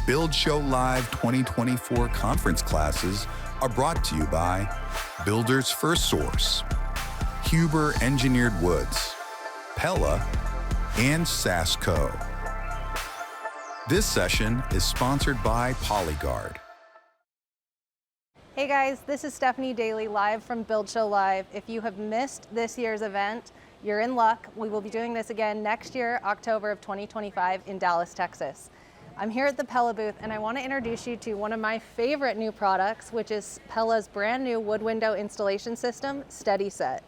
Build Show Live 2024 conference classes are brought to you by Builders First Source, Huber Engineered Woods, Pella, and Sasco. This session is sponsored by Polyguard. Hey guys, this is Stephanie Daly live from Build Show Live. If you have missed this year's event, you're in luck. We will be doing this again next year, October of 2025 in Dallas, Texas. I'm here at the Pella booth and I want to introduce you to one of my favorite new products, which is Pella's brand new wood window installation system, SteadySet.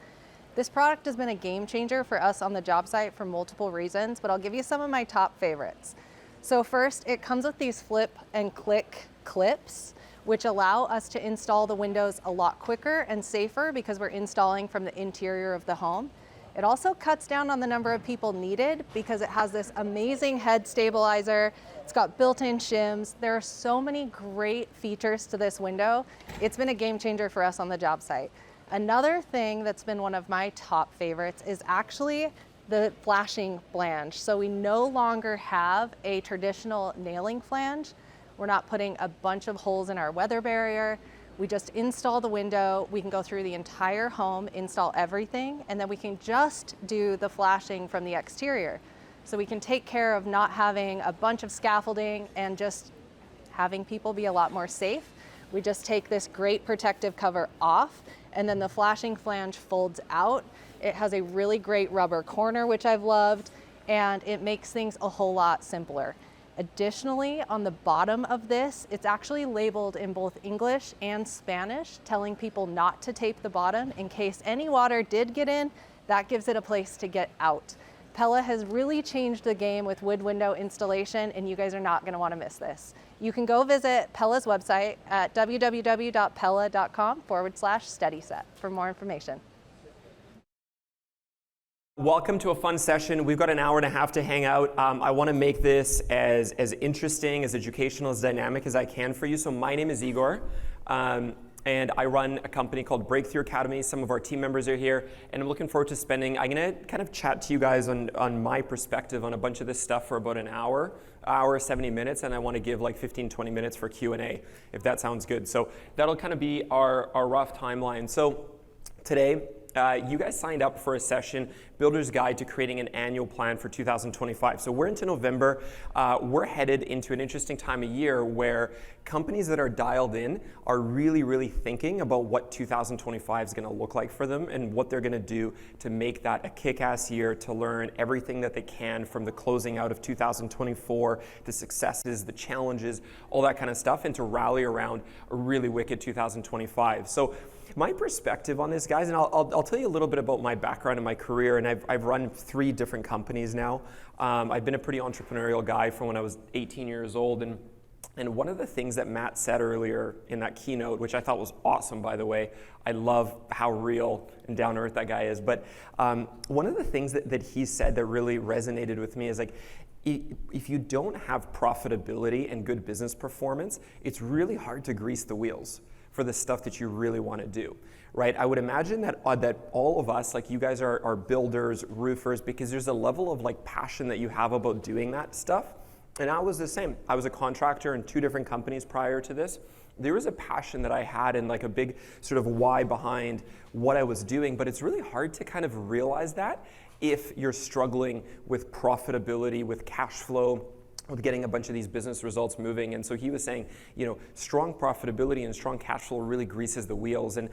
This product has been a game changer for us on the job site for multiple reasons, but I'll give you some of my top favorites. So first, it comes with these flip and click clips, which allow us to install the windows a lot quicker and safer because we're installing from the interior of the home. It also cuts down on the number of people needed because it has this amazing head stabilizer. It's got built-in shims. There are so many great features to this window. It's been a game changer for us on the job site. Another thing that's been one of my top favorites is actually the flashing flange. So we no longer have a traditional nailing flange. We're not putting a bunch of holes in our weather barrier. We just install the window, we can go through the entire home, install everything, and then we can just do the flashing from the exterior. So we can take care of not having a bunch of scaffolding and just having people be a lot more safe. We just take this great protective cover off, and then the flashing flange folds out. It has a really great rubber corner, which I've loved, and it makes things a whole lot simpler. Additionally, on the bottom of this, it's actually labeled in both English and Spanish, telling people not to tape the bottom in case any water did get in. That gives it a place to get out. Pella has really changed the game with wood window installation, and you guys are not going to want to miss this. You can go visit Pella's website at www.pella.com/SteadySet for more information. Welcome to a fun session. We've got an hour and a half to hang out. I want to make this as interesting, as educational, as dynamic as I can for you. So my name is Igor, and I run a company called Breakthrough Academy. Some of our team members are here, and I'm looking forward to I'm going to kind of chat to you guys on my perspective on a bunch of this stuff for about an hour, 70 minutes, and I want to give like 15, 20 minutes for Q&A, if that sounds good. So that'll kind of be our rough timeline. So today, you guys signed up for a session, Builder's Guide to Creating an Annual Plan for 2025. So we're into November. We're headed into an interesting time of year where companies that are dialed in are really, really thinking about what 2025 is going to look like for them and what they're going to do to make that a kick-ass year, to learn everything that they can from the closing out of 2024, the successes, the challenges, all that kind of stuff, and to rally around a really wicked 2025. So my perspective on this, guys, and I'll tell you a little bit about my background and my career, and I've run 3 different companies now. I've been a pretty entrepreneurial guy from when I was 18 years old, and one of the things that Matt said earlier in that keynote, which I thought was awesome, by the way, I love how real and down to earth that guy is, but one of the things that he said that really resonated with me is like, if you don't have profitability and good business performance, it's really hard to grease the wheels for the stuff that you really want to do, right? I would imagine that all of us, like you guys are builders, roofers, because there's a level of like passion that you have about doing that stuff. And I was the same. I was a contractor in 2 different companies prior to this. There was a passion that I had and like a big sort of why behind what I was doing, but it's really hard to kind of realize that if you're struggling with profitability, with cash flow, with getting a bunch of these business results moving. And so he was saying, strong profitability and strong cash flow really greases the wheels. And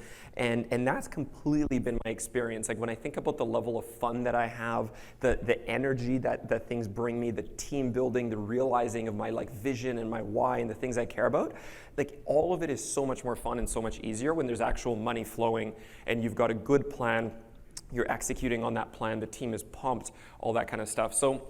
that's completely been my experience. Like when I think about the level of fun that I have, the energy that things bring me, the team building, the realizing of my like vision and my why and the things I care about, like all of it is so much more fun and so much easier when there's actual money flowing and you've got a good plan, you're executing on that plan, the team is pumped, all that kind of stuff. So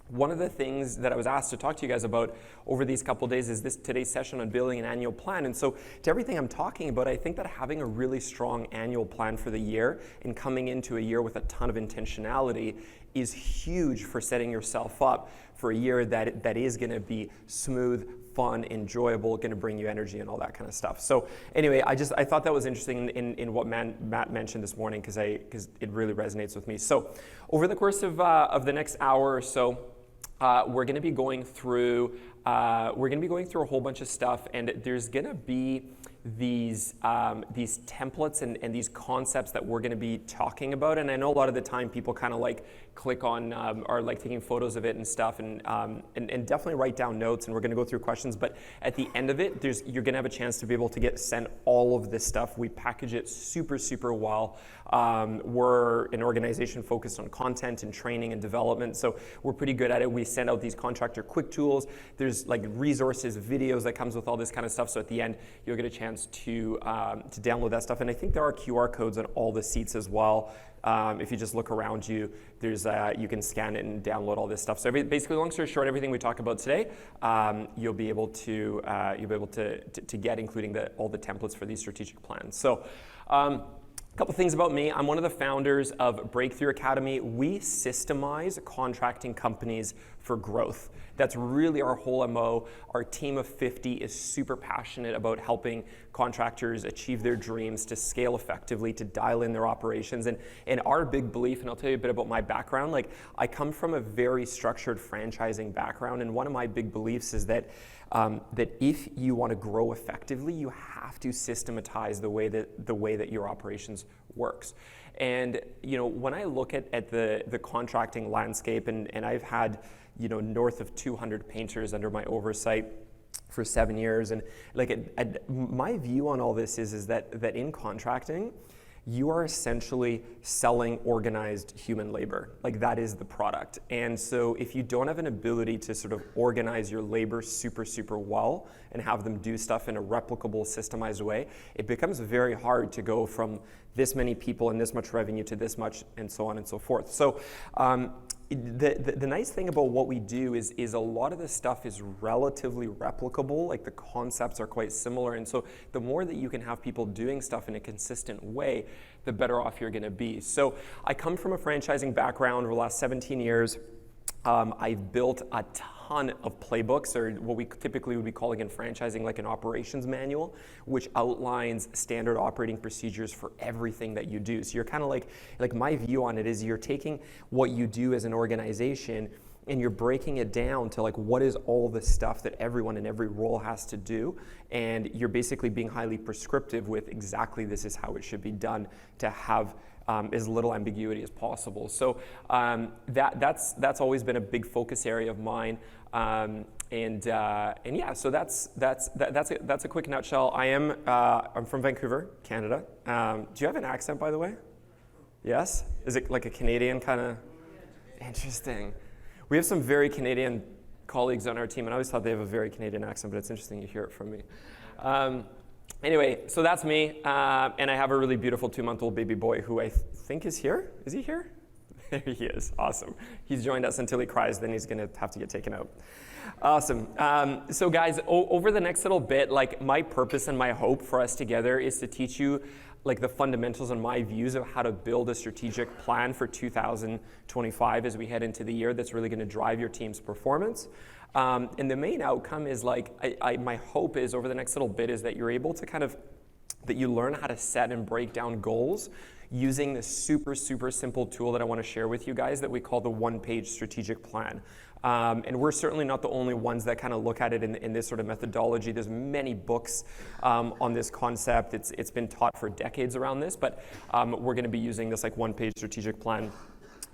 one of the things that I was asked to talk to you guys about over these couple of days is today's session on building an annual plan. And so to everything I'm talking about, I think that having a really strong annual plan for the year and coming into a year with a ton of intentionality is huge for setting yourself up for a year that is going to be smooth, fun, enjoyable, going to bring you energy and all that kind of stuff. So anyway, I thought that was interesting in what Matt mentioned this morning because it really resonates with me. So over the course of the next hour or so, we're going to be going through we're going to be going through a whole bunch of stuff, and there's going to be these templates and these concepts that we're going to be talking about. And I know a lot of the time people kind of like click on or like taking photos of it and stuff, and definitely write down notes, and we're going to go through questions. But at the end of it, you're going to have a chance to be able to get sent all of this stuff. We package it super well. We're an organization focused on content and training and development, so we're pretty good at it. We send out these contractor quick tools. There's like resources, videos that comes with all this kind of stuff. So at the end, you'll get a chance to download that stuff. And I think there are QR codes on all the seats as well. If you just look around you, there's you can scan it and download all this stuff. So basically, long story short, everything we talk about today, you'll be able to get, including all the templates for these strategic plans. So. A couple things about me. I'm one of the founders of Breakthrough Academy. We systemize contracting companies for growth. That's really our whole MO. Our team of 50 is super passionate about helping contractors achieve their dreams, to scale effectively, to dial in their operations. And our big belief, and I'll tell you a bit about my background, like I come from a very structured franchising background, and one of my big beliefs is that if you want to grow effectively, you have to systematize the way that your operations works. And when I look at the contracting landscape, and I've had north of 200 painters under my oversight for 7 years, and my view on all this is that in contracting, you are essentially selling organized human labor. Like that is the product. And so if you don't have an ability to sort of organize your labor super well and have them do stuff in a replicable, systemized way, it becomes very hard to go from this many people and this much revenue to this much, and so on and so forth. So the nice thing about what we do is a lot of the stuff is relatively replicable, like the concepts are quite similar, and so the more that you can have people doing stuff in a consistent way, the better off you're going to be. So I come from a franchising background over the last 17 years. I've built a ton of playbooks, or what we typically would be calling in franchising like an operations manual, which outlines standard operating procedures for everything that you do. So you're kind of like my view on it is you're taking what you do as an organization and you're breaking it down to like what is all the stuff that everyone in every role has to do, and you're basically being highly prescriptive with exactly this is how it should be done to have as little ambiguity as possible. So that's always been a big focus area of mine, and yeah. So that's a quick nutshell. I'm from Vancouver, Canada. Do you have an accent, by the way? Yes. Is it like a Canadian kind of? Interesting. We have some very Canadian colleagues on our team, and I always thought they have a very Canadian accent, but it's interesting you hear it from me. Anyway, so that's me, and I have a really beautiful 2-month-old baby boy who I think is here. Is he here? There he is. Awesome. He's joined us until he cries, then he's going to have to get taken out. Awesome. So guys, over the next little bit, like my purpose and my hope for us together is to teach you like the fundamentals and my views of how to build a strategic plan for 2025 as we head into the year that's really going to drive your team's performance. And the main outcome is like, my hope is over the next little bit is that you're able to that you learn how to set and break down goals using this super simple tool that I want to share with you guys that we call the one-page strategic plan. And we're certainly not the only ones that kind of look at it in this sort of methodology. There's many books on this concept. It's been taught for decades around this, but we're going to be using this like one-page strategic plan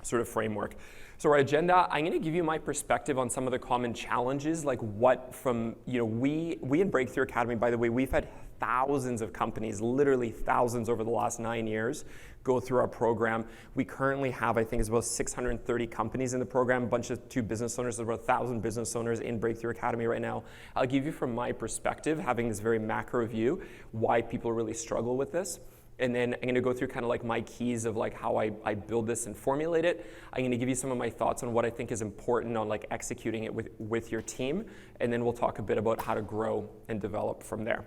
sort of framework. So our agenda, I'm going to give you my perspective on some of the common challenges, like what from, we in Breakthrough Academy, by the way, we've had thousands of companies, literally thousands over the last 9 years, go through our program. We currently have, I think it's about 630 companies in the program, a bunch of 2 business owners, there's about 1,000 business owners in Breakthrough Academy right now. I'll give you from my perspective, having this very macro view, why people really struggle with this. And then I'm going to go through kind of like my keys of like how I build this and formulate it. I'm going to give you some of my thoughts on what I think is important on like executing it with your team. And then we'll talk a bit about how to grow and develop from there.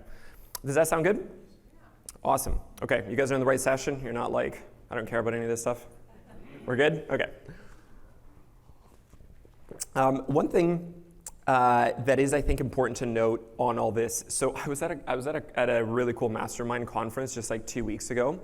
Does that sound good? Awesome. Okay, you guys are in the right session. You're not like, I don't care about any of this stuff. We're good? Okay. One thing that is, I think, important to note on all this. So I was at a really cool mastermind conference just like 2 weeks ago.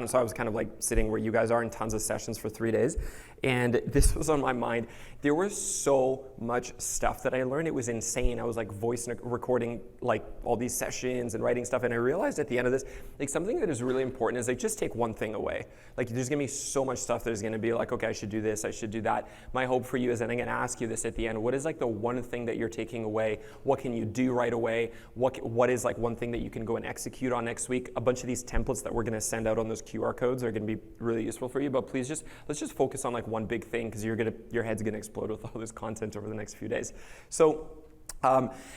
So I was kind of like sitting where you guys are in tons of sessions for 3 days. And this was on my mind. There was so much stuff that I learned. It was insane. I was like voice recording like all these sessions and writing stuff. And I realized at the end of this, like something that is really important is like just take one thing away. Like there's gonna be so much stuff there's gonna be like, okay, I should do this, I should do that. My hope for you is that I'm gonna ask you this at the end. What is like the one thing that you're taking away? What can you do right away? What is like one thing that you can go and execute on next week? A bunch of these templates that we're gonna send out on those QR codes are gonna be really useful for you, but please let's just focus on like one big thing because your head's gonna explode with all this content over the next few days. So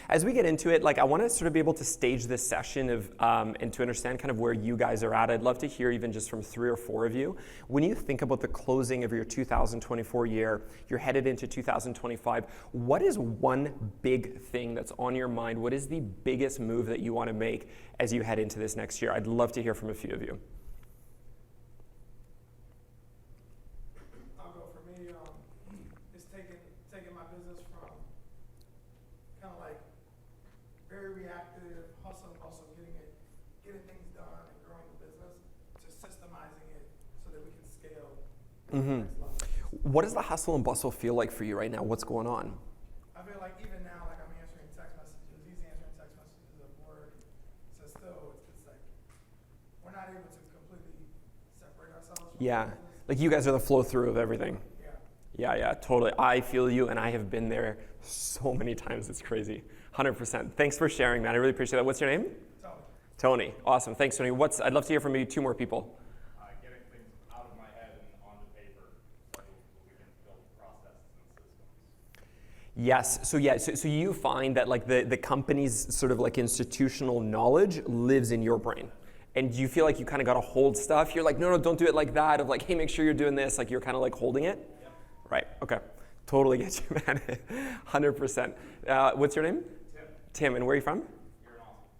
as we get into it, like I want to sort of be able to stage this session of and to understand kind of where you guys are at. I'd love to hear even just from 3 or 4 of you. When you think about the closing of your 2024 year, you're headed into 2025, what is one big thing that's on your mind? What is the biggest move that you want to make as you head into this next year? I'd love to hear from a few of you. Reactive, hustle, getting things done and growing the business, to systemizing it so that we can scale to the next level. What does the hustle and bustle feel like for you right now? What's going on? I feel like even now, like I'm answering text messages, he's answering text messages at work. So still, it's like we're not able to completely separate ourselves from Yeah, the business. like you guys are the flow through of everything. Yeah, Totally. I feel you, and I have been there so many times. It's crazy. 100%. Thanks for sharing, man. I really appreciate that. What's your name? Tony. Awesome. Thanks, Tony. I'd love to hear from maybe 2 more people. Getting things out of my head and onto paper so we can build processes and systems. Yes. So you find that like the company's sort of like institutional knowledge lives in your brain. And do you feel like you kind of got to hold stuff? You're like, no, don't do it like that. Of like, hey, make sure you're doing this. Like you're kind of like holding it. Yep. Right. Okay. Totally get you, man. 100%. What's your name? Tim. And where are you from?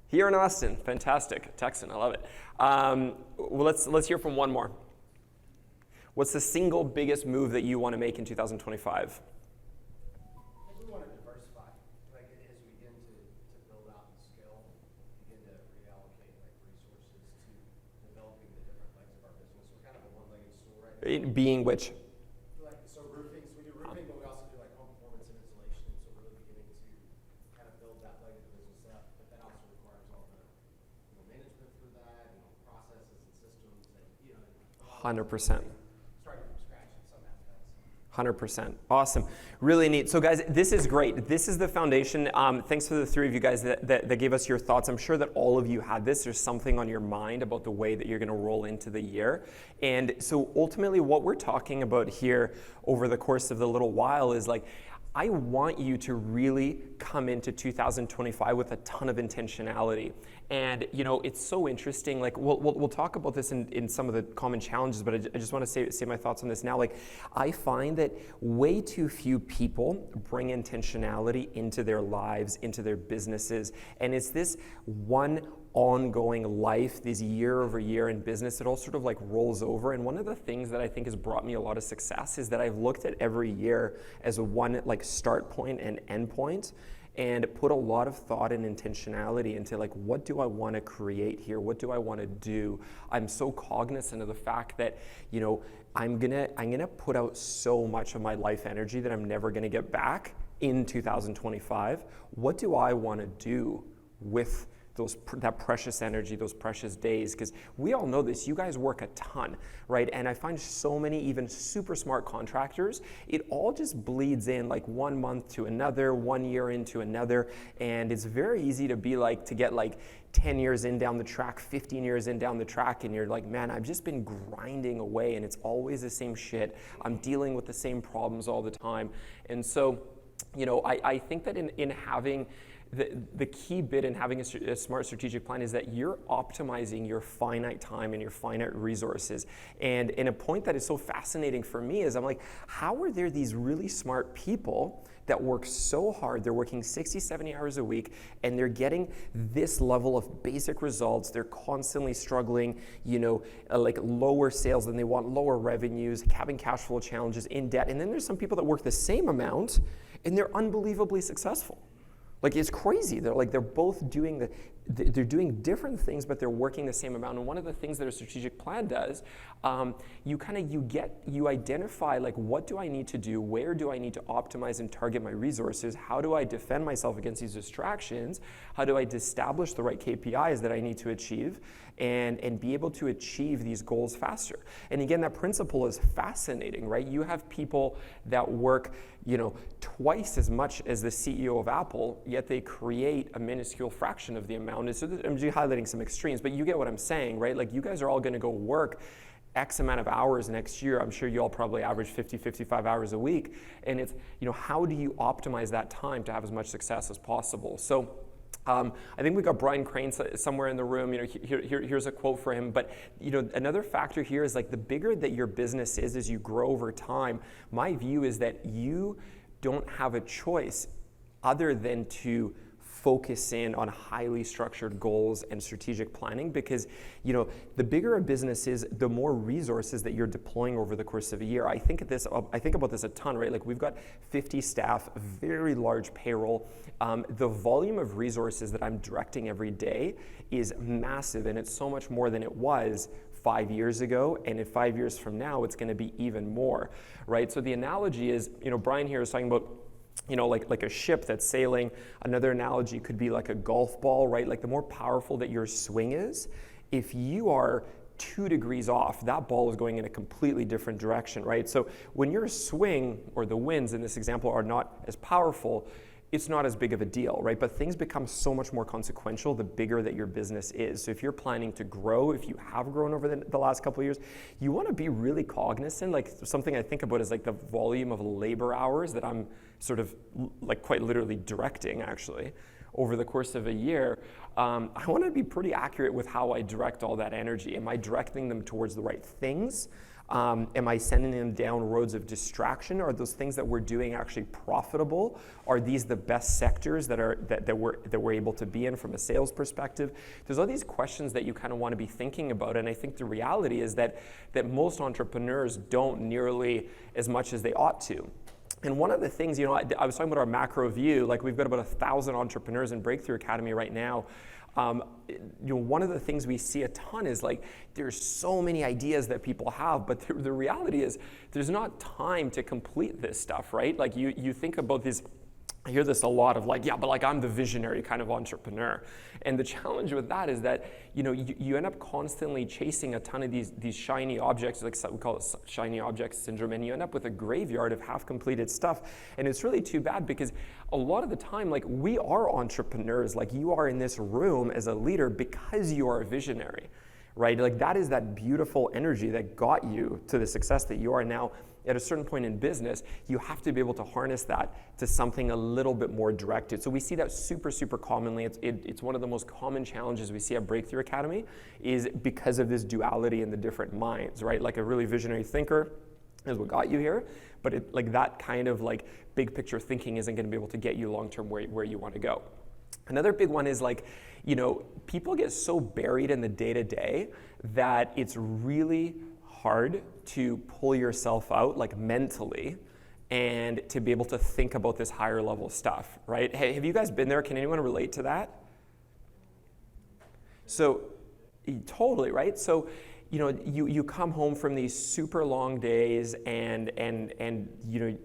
Here in Austin. Fantastic. Texan. I love it. Well, let's hear from one more. What's the single biggest move that you want to make in 2025? We want to diversify. Like as we begin to build out and scale, begin to reallocate like resources to developing the different legs of our business. We're kind of a one-legged stool right now. Being which? Like so roofing. So we do roofing, but we also do like home performance and insulation. So really beginning to kind of build that leg of the business up. But that also requires all the management for that, processes and systems, and 100%. 100%. Awesome. Really neat. So guys, this is great. This is the foundation. Thanks for the 3 of you guys that gave us your thoughts. I'm sure that all of you had this. There's something on your mind about the way that you're going to roll into the year. And so ultimately what we're talking about here over the course of the little while is like, I want you to really come into 2025 with a ton of intentionality. And it's so interesting. Like we'll talk about this in some of the common challenges, but I just want to say my thoughts on this now. Like I find that way too few people bring intentionality into their lives, into their businesses, and it's this one ongoing life, this year over year in business, it all sort of like rolls over. And one of the things that I think has brought me a lot of success is that I've looked at every year as a one like start point and end point, and put a lot of thought and intentionality into like, what do I want to create here? What do I want to do? I'm so cognizant of the fact that, I'm gonna put out so much of my life energy that I'm never gonna get back in 2025. What do I want to do with that precious energy, those precious days? Because we all know this, you guys work a ton, right? And I find so many even super smart contractors, it all just bleeds in like 1 month to another, 1 year into another. And it's very easy to be like, to get like 10 years in down the track, 15 years in down the track, and you're like, man, I've just been grinding away and it's always the same shit. I'm dealing with the same problems all the time. And so, I think that in having the key bit in having a smart strategic plan is that you're optimizing your finite time and your finite resources. And a point that is so fascinating for me is I'm like, how are there these really smart people that work so hard? They're working 60, 70 hours a week, and they're getting this level of basic results. They're constantly struggling, like lower sales than they want, lower revenues, having cash flow challenges, in debt. And then there's some people that work the same amount, and they're unbelievably successful. Like, it's crazy. They're both doing they're doing different things, but they're working the same amount. And one of the things that a strategic plan does, you identify, like, what do I need to do? Where do I need to optimize and target my resources? How do I defend myself against these distractions? How do I establish the right KPIs that I need to achieve and be able to achieve these goals faster? And again, that principle is fascinating, right? You have people that work, twice as much as the CEO of Apple, yet they create a minuscule fraction of the amount. And so I'm just highlighting some extremes, but you get what I'm saying, right? Like, you guys are all going to go work X amount of hours next year. I'm sure you all probably average 50, 55 hours a week. And it's, how do you optimize that time to have as much success as possible? So I think we got Brian Crane somewhere in the room. Here's a quote for him. But another factor here is, like, the bigger that your business is as you grow over time, my view is that you don't have a choice other than to focus in on highly structured goals and strategic planning, because the bigger a business is, the more resources that you're deploying over the course of a year. I think about this a ton, right? Like, we've got 50 staff, very large payroll. The volume of resources that I'm directing every day is massive, and it's so much more than it was 5 years ago, and in 5 years from now, it's going to be even more, right? So the analogy is, Brian here is talking about, like a ship that's sailing. Another analogy could be like a golf ball, right? Like, the more powerful that your swing is, if you are 2 degrees off, that ball is going in a completely different direction, right? So when your swing, or the winds in this example, are not as powerful, it's not as big of a deal, right? But things become so much more consequential the bigger that your business is. So if you're planning to grow, if you have grown over the last couple of years, you want to be really cognizant. Like, something I think about is, like, the volume of labor hours that I'm sort of, like, quite literally directing, actually, over the course of a year. I want to be pretty accurate with how I direct all that energy. Am I directing them towards the right things? Am I sending them down roads of distraction? Are those things that we're doing actually profitable? Are these the best sectors that we're able to be in from a sales perspective? There's all these questions that you kind of want to be thinking about, and I think the reality is that most entrepreneurs don't nearly as much as they ought to. And one of the things, I was talking about our macro view. Like, we've got about 1,000 entrepreneurs in Breakthrough Academy right now. One of the things we see a ton is, like, there's so many ideas that people have, but the reality is there's not time to complete this stuff, right? Like, you think about these, I hear this a lot of, like, yeah, but, like, I'm the visionary kind of entrepreneur. And the challenge with that is that, you end up constantly chasing a ton of these shiny objects, like we call it shiny object syndrome, and you end up with a graveyard of half-completed stuff. And it's really too bad, because a lot of the time, like, we are entrepreneurs. Like, you are in this room as a leader because you are a visionary, right? Like, that is that beautiful energy that got you to the success that you are now. At a certain point in business, you have to be able to harness that to something a little bit more directed. So we see that super, super commonly. It's one of the most common challenges we see at Breakthrough Academy, is because of this duality in the different minds, right? Like, a really visionary thinker is what got you here, but like, that kind of, like, big picture thinking isn't going to be able to get you long-term where you want to go. Another big one is, like, people get so buried in the day-to-day that it's really hard to pull yourself out, like, mentally, and to be able to think about this higher level stuff, right? Hey, have you guys been there? Can anyone relate to that? So, totally, right? So, you come home from these super long days, and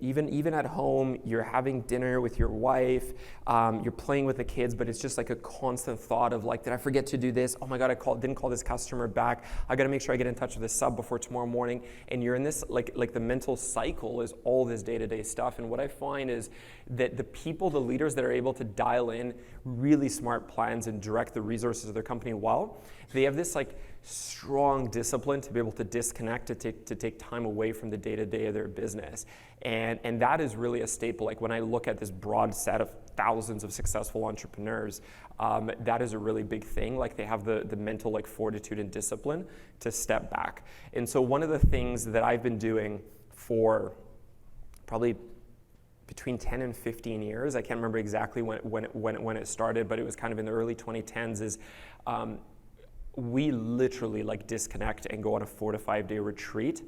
even at home, you're having dinner with your wife, you're playing with the kids, but it's just like a constant thought of, like, did I forget to do this? Oh my God, didn't call this customer back. I got to make sure I get in touch with this sub before tomorrow morning. And you're in this, like the mental cycle is all this day-to-day stuff. And what I find is that the leaders that are able to dial in really smart plans and direct the resources of their company well, they have this, like, strong discipline to be able to disconnect, to take time away from the day-to-day of their business. And that is really a staple. Like, when I look at this broad set of thousands of successful entrepreneurs, that is a really big thing. Like, they have the mental, like, fortitude and discipline to step back. And so one of the things that I've been doing for probably between 10 and 15 years, I can't remember exactly when it started, but it was kind of in the early 2010s, is we literally, like, disconnect and go on a 4 to 5 day retreat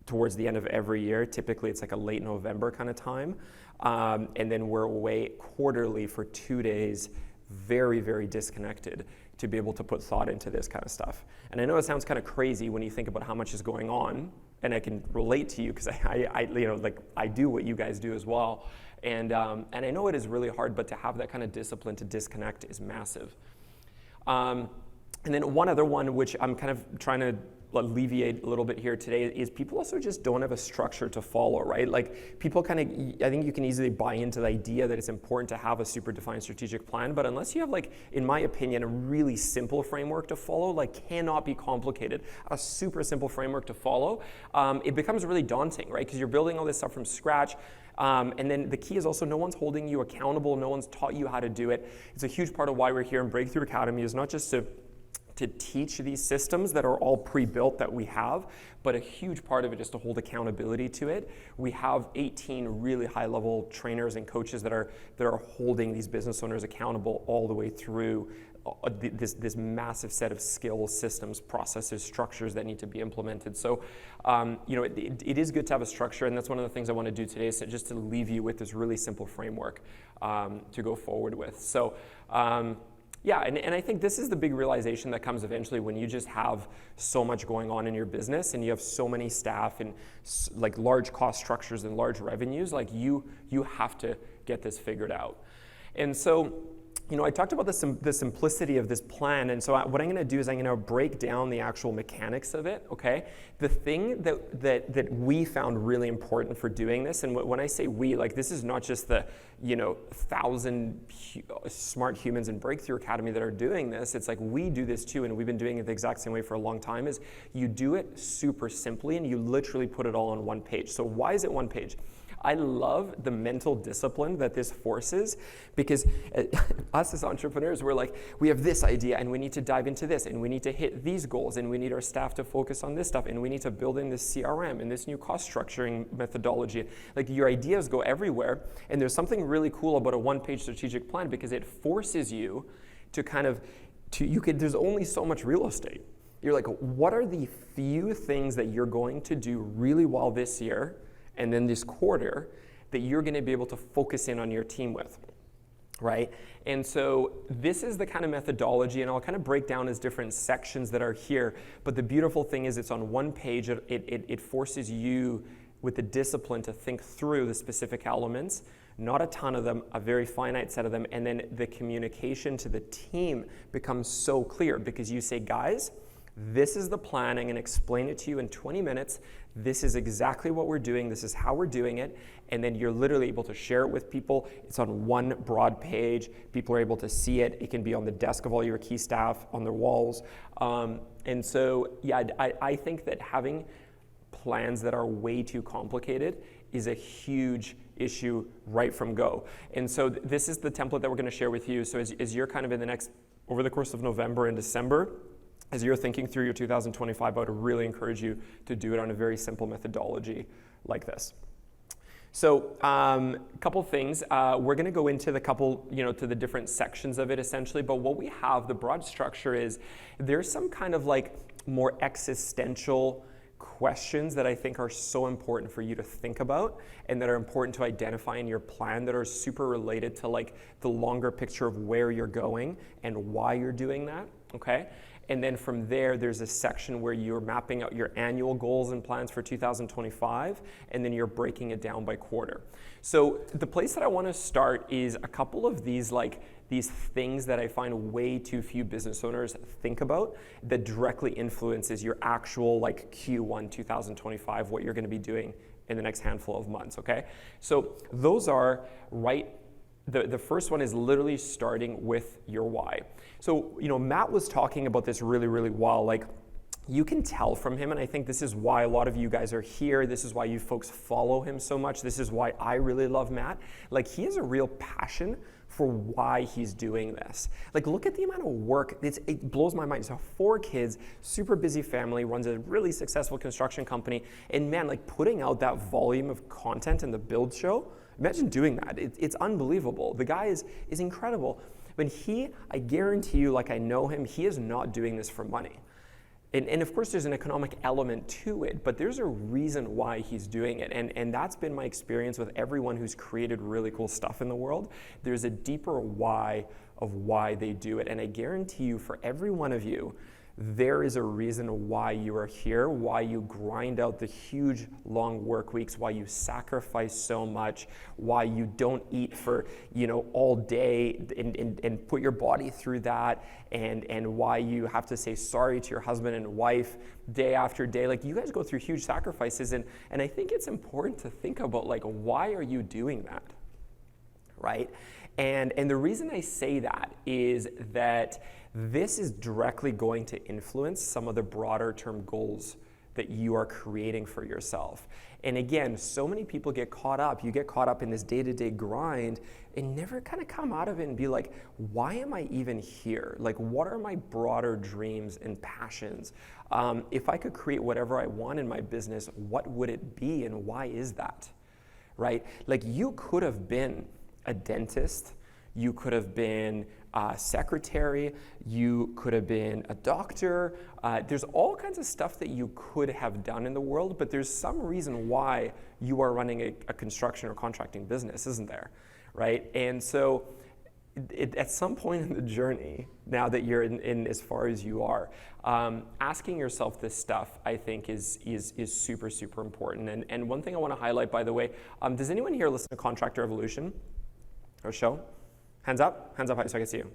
towards the end of every year. Typically it's like a late November kind of time. And then we're away quarterly for 2 days, very, very disconnected, to be able to put thought into this kind of stuff. And I know it sounds kind of crazy when you think about how much is going on, and I can relate to you because I do what you guys do as well. And I know it is really hard, but to have that kind of discipline to disconnect is massive. And then one other one, which I'm kind of trying to alleviate a little bit here today, is people also just don't have a structure to follow, right? Like people kind of, I think you can easily buy into the idea that it's important to have a super defined strategic plan, but unless you have, like, in my opinion, a really simple framework to follow, like cannot be complicated, a super simple framework to follow, it becomes really daunting, right? Because you're building all this stuff from scratch. And then the key is also no one's holding you accountable, no one's taught you how to do it. It's a huge part of why we're here in Breakthrough Academy, is not just to teach these systems that are all pre-built that we have, but a huge part of it is to hold accountability to it. We have 18 really high-level trainers and coaches that are holding these business owners accountable all the way through this massive set of skills, systems, processes, structures that need to be implemented. So, it is good to have a structure, and that's one of the things I want to do today, is just to leave you with this really simple framework to go forward with. So. Yeah, and I think this is the big realization that comes eventually when you just have so much going on in your business and you have so many staff and like large cost structures and large revenues, like you have to get this figured out. And so, I talked about the simplicity of this plan, and so what I'm going to do is I'm going to break down the actual mechanics of it, okay? The thing that we found really important for doing this, and when I say we, like this is not just the 1,000 smart humans in Breakthrough Academy that are doing this, it's like we do this too, and we've been doing it the exact same way for a long time, is you do it super simply and you literally put it all on one page. So why is it one page? I love the mental discipline that this forces, because us as entrepreneurs, we're like, we have this idea and we need to dive into this and we need to hit these goals and we need our staff to focus on this stuff and we need to build in this CRM and this new cost structuring methodology. Like your ideas go everywhere, and there's something really cool about a one-page strategic plan because it forces you to there's only so much real estate. You're like, what are the few things that you're going to do really well this year and then this quarter that you're going to be able to focus in on your team with, right? And so this is the kind of methodology, and I'll kind of break down as different sections that are here, but the beautiful thing is it's on one page. It forces you with the discipline to think through the specific elements, not a ton of them, a very finite set of them, and then the communication to the team becomes so clear because you say, guys, this is the plan. I'm going to explain it to you in 20 minutes. This is exactly what we're doing. This is how we're doing it. And then you're literally able to share it with people. It's on one broad page. People are able to see it. It can be on the desk of all your key staff, on their walls. And so, yeah, I think that having plans that are way too complicated is a huge issue right from go. And so this is the template that we're going to share with you. So as you're kind of over the course of November and December, as you're thinking through your 2025, I would really encourage you to do it on a very simple methodology like this. So a couple things. We're going to go into to the different sections of it essentially, but what we have, the broad structure is there's some kind of like more existential questions that I think are so important for you to think about and that are important to identify in your plan that are super related to like the longer picture of where you're going and why you're doing that, okay? And then from there, there's a section where you're mapping out your annual goals and plans for 2025, and then you're breaking it down by quarter. So the place that I want to start is a couple of these things that I find way too few business owners think about that directly influences your actual like Q1 2025, what you're going to be doing in the next handful of months, okay? So those are the first one is literally starting with your why. So, Matt was talking about this really, really well. Like, you can tell from him, and I think this is why a lot of you guys are here. This is why you folks follow him so much. This is why I really love Matt. Like, he has a real passion for why he's doing this. Like, look at the amount of work. It blows my mind. So 4 kids, super busy family, runs a really successful construction company. And man, like putting out that volume of content in the Build show, imagine doing that. It's unbelievable. The guy is incredible. But I guarantee you, like I know him, he is not doing this for money. And of course there's an economic element to it, but there's a reason why he's doing it. And that's been my experience with everyone who's created really cool stuff in the world. There's a deeper why of why they do it. And I guarantee you, for every one of you, there is a reason why you are here, why you grind out the huge long work weeks, why you sacrifice so much, why you don't eat for all day and put your body through that, and why you have to say sorry to your husband and wife day after day. Like, you guys go through huge sacrifices, and I think it's important to think about, like, why are you doing that, right? And the reason I say that is that this is directly going to influence some of the broader term goals that you are creating for yourself. And again, so many people get caught up. You get caught up in this day-to-day grind and never kind of come out of it and be like, why am I even here? Like, what are my broader dreams and passions? If I could create whatever I want in my business, what would it be, and why is that, right? Like, you could have been a dentist, you could have been a secretary, you could have been a doctor. There's all kinds of stuff that you could have done in the world, but there's some reason why you are running a construction or contracting business, isn't there, right? And so at some point in the journey, now that you're in as far as you are, asking yourself this stuff, I think, is super, super important. And one thing I want to highlight, by the way, does anyone here listen to Contractor Evolution or show? Hands up high so I can see you.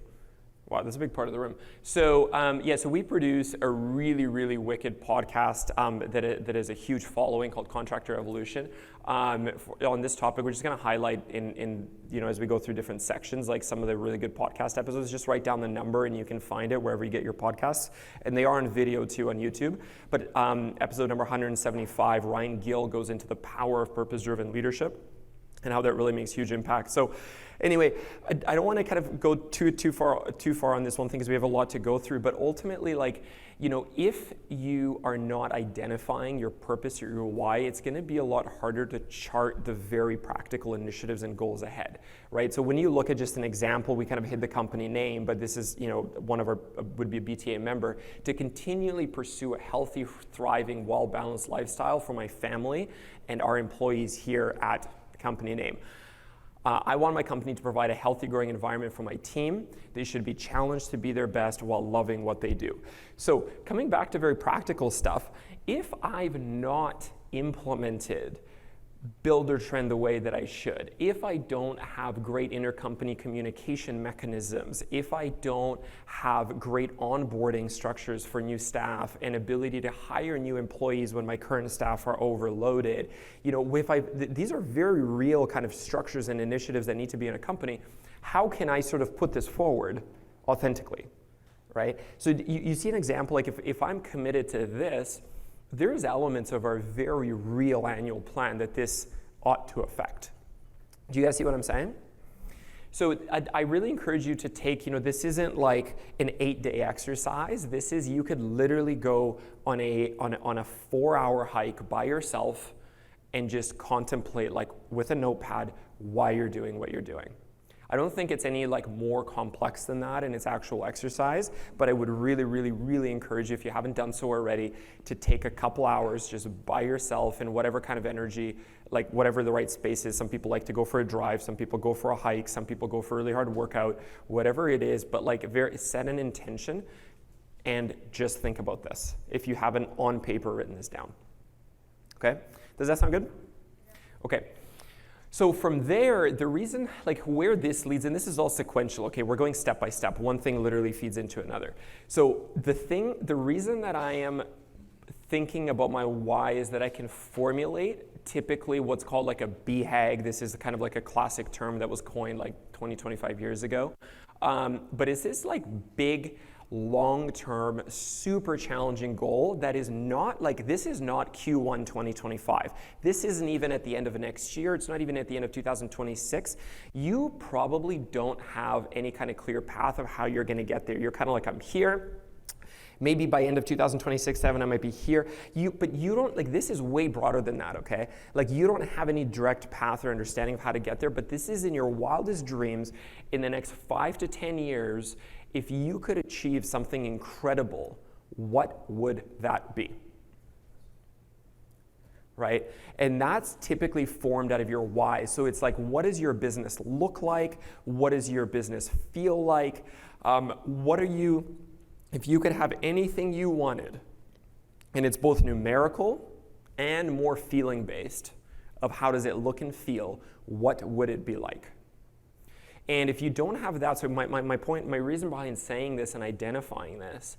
Wow, that's a big part of the room. So so we produce a really, really wicked podcast that is a huge following called Contractor Evolution. On this topic, we're just going to highlight in as we go through different sections, like some of the really good podcast episodes. Just write down the number and you can find it wherever you get your podcasts. And they are on video too on YouTube. But episode number 175, Ryan Gill goes into the power of purpose-driven leadership and how that really makes huge impact. So anyway, I don't want to kind of go too far on this one thing because we have a lot to go through, but ultimately, if you are not identifying your purpose or your why, it's going to be a lot harder to chart the very practical initiatives and goals ahead, right? So when you look at just an example, we kind of hid the company name, but this is, one of our would be a BTA member, to continually pursue a healthy, thriving, well-balanced lifestyle for my family and our employees here at company name. I want my company to provide a healthy, growing environment for my team. They should be challenged to be their best while loving what they do. So coming back to very practical stuff, if I've not implemented Builder Trend the way that I should, if I don't have great intercompany communication mechanisms, if I don't have great onboarding structures for new staff and ability to hire new employees when my current staff are overloaded, these are very real kind of structures and initiatives that need to be in a company. How can I sort of put this forward authentically, right? So you see an example, like if I'm committed to this, there's elements of our very real annual plan that this ought to affect. Do you guys see what I'm saying? So I really encourage you to take, this isn't like an 8-day exercise. This is, you could literally go on a 4-hour hike by yourself and just contemplate, like with a notepad, why you're doing what you're doing. I don't think it's any more complex than that in its actual exercise, but I would really, really, really encourage you, if you haven't done so already, to take a couple hours just by yourself in whatever kind of energy, like whatever the right space is. Some people like to go for a drive, some people go for a hike, some people go for a really hard workout, whatever it is, but set an intention and just think about this if you haven't on paper written this down. Okay? Does that sound good? Okay. So from there, the reason, where this leads, and this is all sequential, okay, we're going step by step. One thing literally feeds into another. So the reason that I am thinking about my why is that I can formulate typically what's called a BHAG. This is kind of a classic term that was coined 20, 25 years ago. But it's this big, long-term, super challenging goal that is not this is not Q1 2025. This isn't even at the end of next year. It's not even at the end of 2026. You probably don't have any kind of clear path of how you're going to get there. You're kind of I'm here. Maybe by end of 2026, 7, I might be here. But you don't, this is way broader than that, okay? You don't have any direct path or understanding of how to get there, but this is in your wildest dreams. In the next 5 to 10 years, if you could achieve something incredible what would that be? Right? And that's typically formed out of your why. So it's like, what does your business look like? What does your business feel like? If you could have anything you wanted, and it's both numerical and more feeling based, of how does it look and feel, what would it be like? And if you don't have that, so my reason behind saying this and identifying this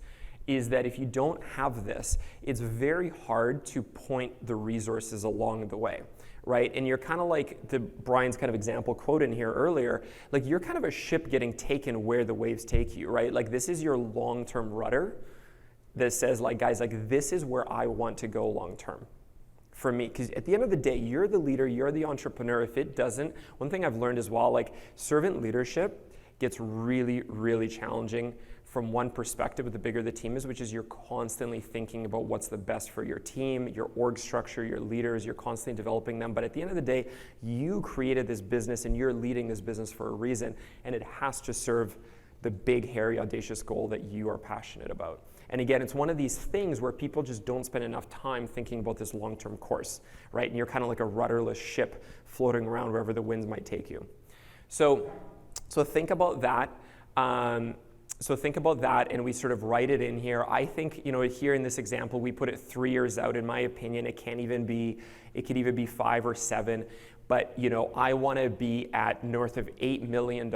is that if you don't have this, it's very hard to point the resources along the way, right? And you're kind of like Brian's kind of example quote in here earlier, like you're kind of a ship getting taken where the waves take you, right? Like this is your long-term rudder that says like, guys, like this is where I want to go long-term. For me, because at the end of the day, you're the leader, you're the entrepreneur. If it doesn't, one thing I've learned as well, like servant leadership gets really, really challenging from one perspective, the bigger the team is, which is you're constantly thinking about what's the best for your team, your org structure, your leaders, you're constantly developing them. But at the end of the day, you created this business and you're leading this business for a reason, and it has to serve the big, hairy, audacious goal that you are passionate about. And again, it's one of these things where people just don't spend enough time thinking about this long-term course, right? And you're kind of like a rudderless ship floating around wherever the winds might take you. So think about that. And we sort of write it in here. I think, here in this example, we put it 3 years out. In my opinion, it could even be 5 or 7. But, I want to be at north of $8 million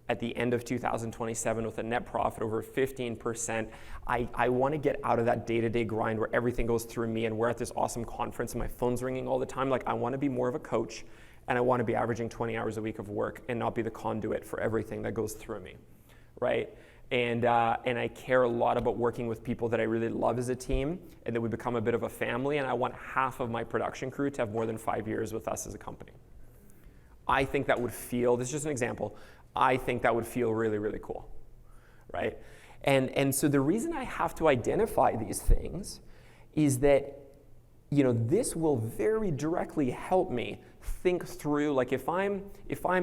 at the end of 2027 with a net profit over 15%. I want to get out of that day-to-day grind where everything goes through me and we're at this awesome conference and my phone's ringing all the time. Like I want to be more of a coach, and I want to be averaging 20 hours a week of work and not be the conduit for everything that goes through me, right? And I care a lot about working with people that I really love as a team and that we become a bit of a family, and I want half of my production crew to have more than 5 years with us as a company. I think that would feel, this is just an example, I think that would feel really, really cool, right? And so the reason I have to identify these things is that, this will very directly help me think through, like if I'm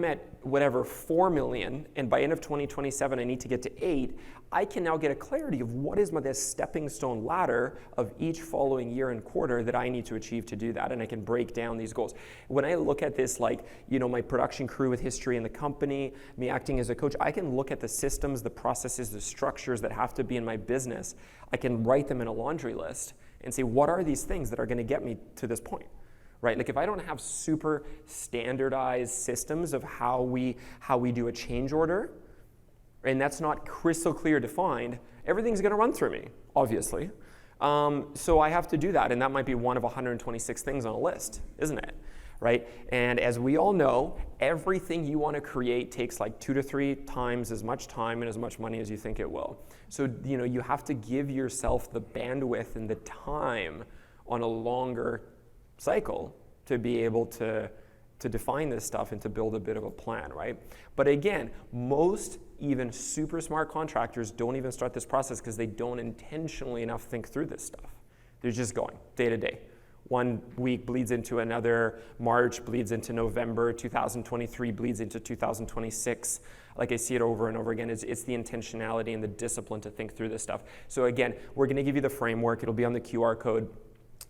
at whatever 4 million and by end of 2027 I need to get to 8, I can now get a clarity of what is this stepping stone ladder of each following year and quarter that I need to achieve to do that, and I can break down these goals. When I look at this, like, my production crew with history in the company, me acting as a coach, I can look at the systems, the processes, the structures that have to be in my business. I can write them in a laundry list and say, what are these things that are going to get me to this point? Right? Like if I don't have super standardized systems of how we do a change order, and that's not crystal clear defined, everything's going to run through me, obviously. So I have to do that, and that might be one of 126 things on a list, isn't it? Right? And as we all know, everything you want to create takes like 2 to 3 times as much time and as much money as you think it will. So you have to give yourself the bandwidth and the time on a longer cycle to be able to define this stuff and to build a bit of a plan, right? But again, most even super smart contractors don't even start this process because they don't intentionally enough think through this stuff. They're just going day to day. 1 week bleeds into another, March bleeds into November, 2023 bleeds into 2026. Like I see it over and over again, it's the intentionality and the discipline to think through this stuff. So again, we're gonna give you the framework, it'll be on the QR code.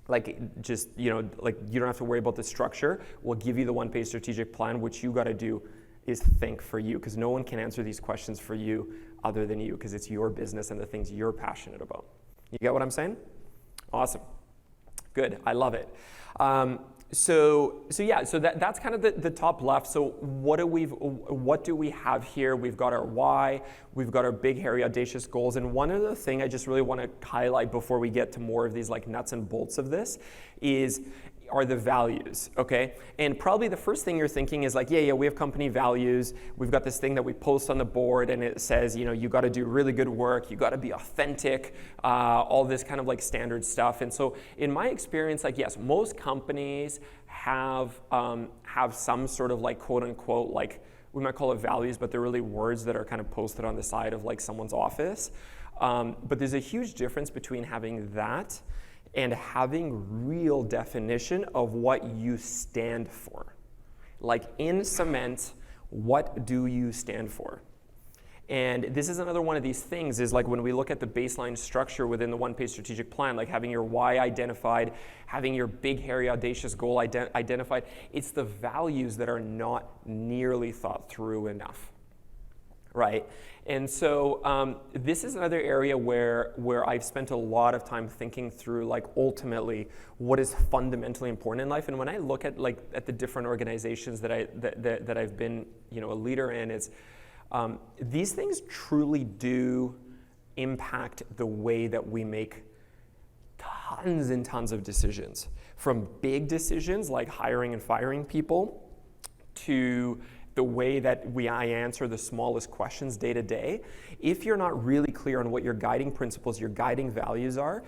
Like just, like you don't have to worry about the structure. We'll give you the one-page strategic plan. What you gotta do is think for you, because no one can answer these questions for you other than you, because it's your business and the things you're passionate about. You get what I'm saying? Awesome. Good, I love it. So that's kind of the top left. So what do we have here? We've got our why, we've got our big, hairy, audacious goals. And one other thing I just really want to highlight before we get to more of these like nuts and bolts of this are the values, okay? And probably the first thing you're thinking is like, yeah, we have company values. We've got this thing that we post on the board and it says, you got to do really good work. You got to be authentic, all this kind of like standard stuff. And so in my experience, like, yes, most companies have some sort of like quote unquote, like we might call it values, but they're really words that are kind of posted on the side of like someone's office. But there's a huge difference between having that and having real definition of what you stand for. Like in cement, what do you stand for? And this is another one of these things, is like when we look at the baseline structure within the one-page strategic plan, like having your why identified, having your big, hairy, audacious goal identified, it's the values that are not nearly thought through enough, right? And so this is another area where I've spent a lot of time thinking through, like, ultimately what is fundamentally important in life. And when I look at the different organizations that I've been, a leader in, it's these things truly do impact the way that we make tons and tons of decisions, from big decisions like hiring and firing people to the way that I answer the smallest questions day to day. If you're not really clear on what your guiding principles, your guiding values are,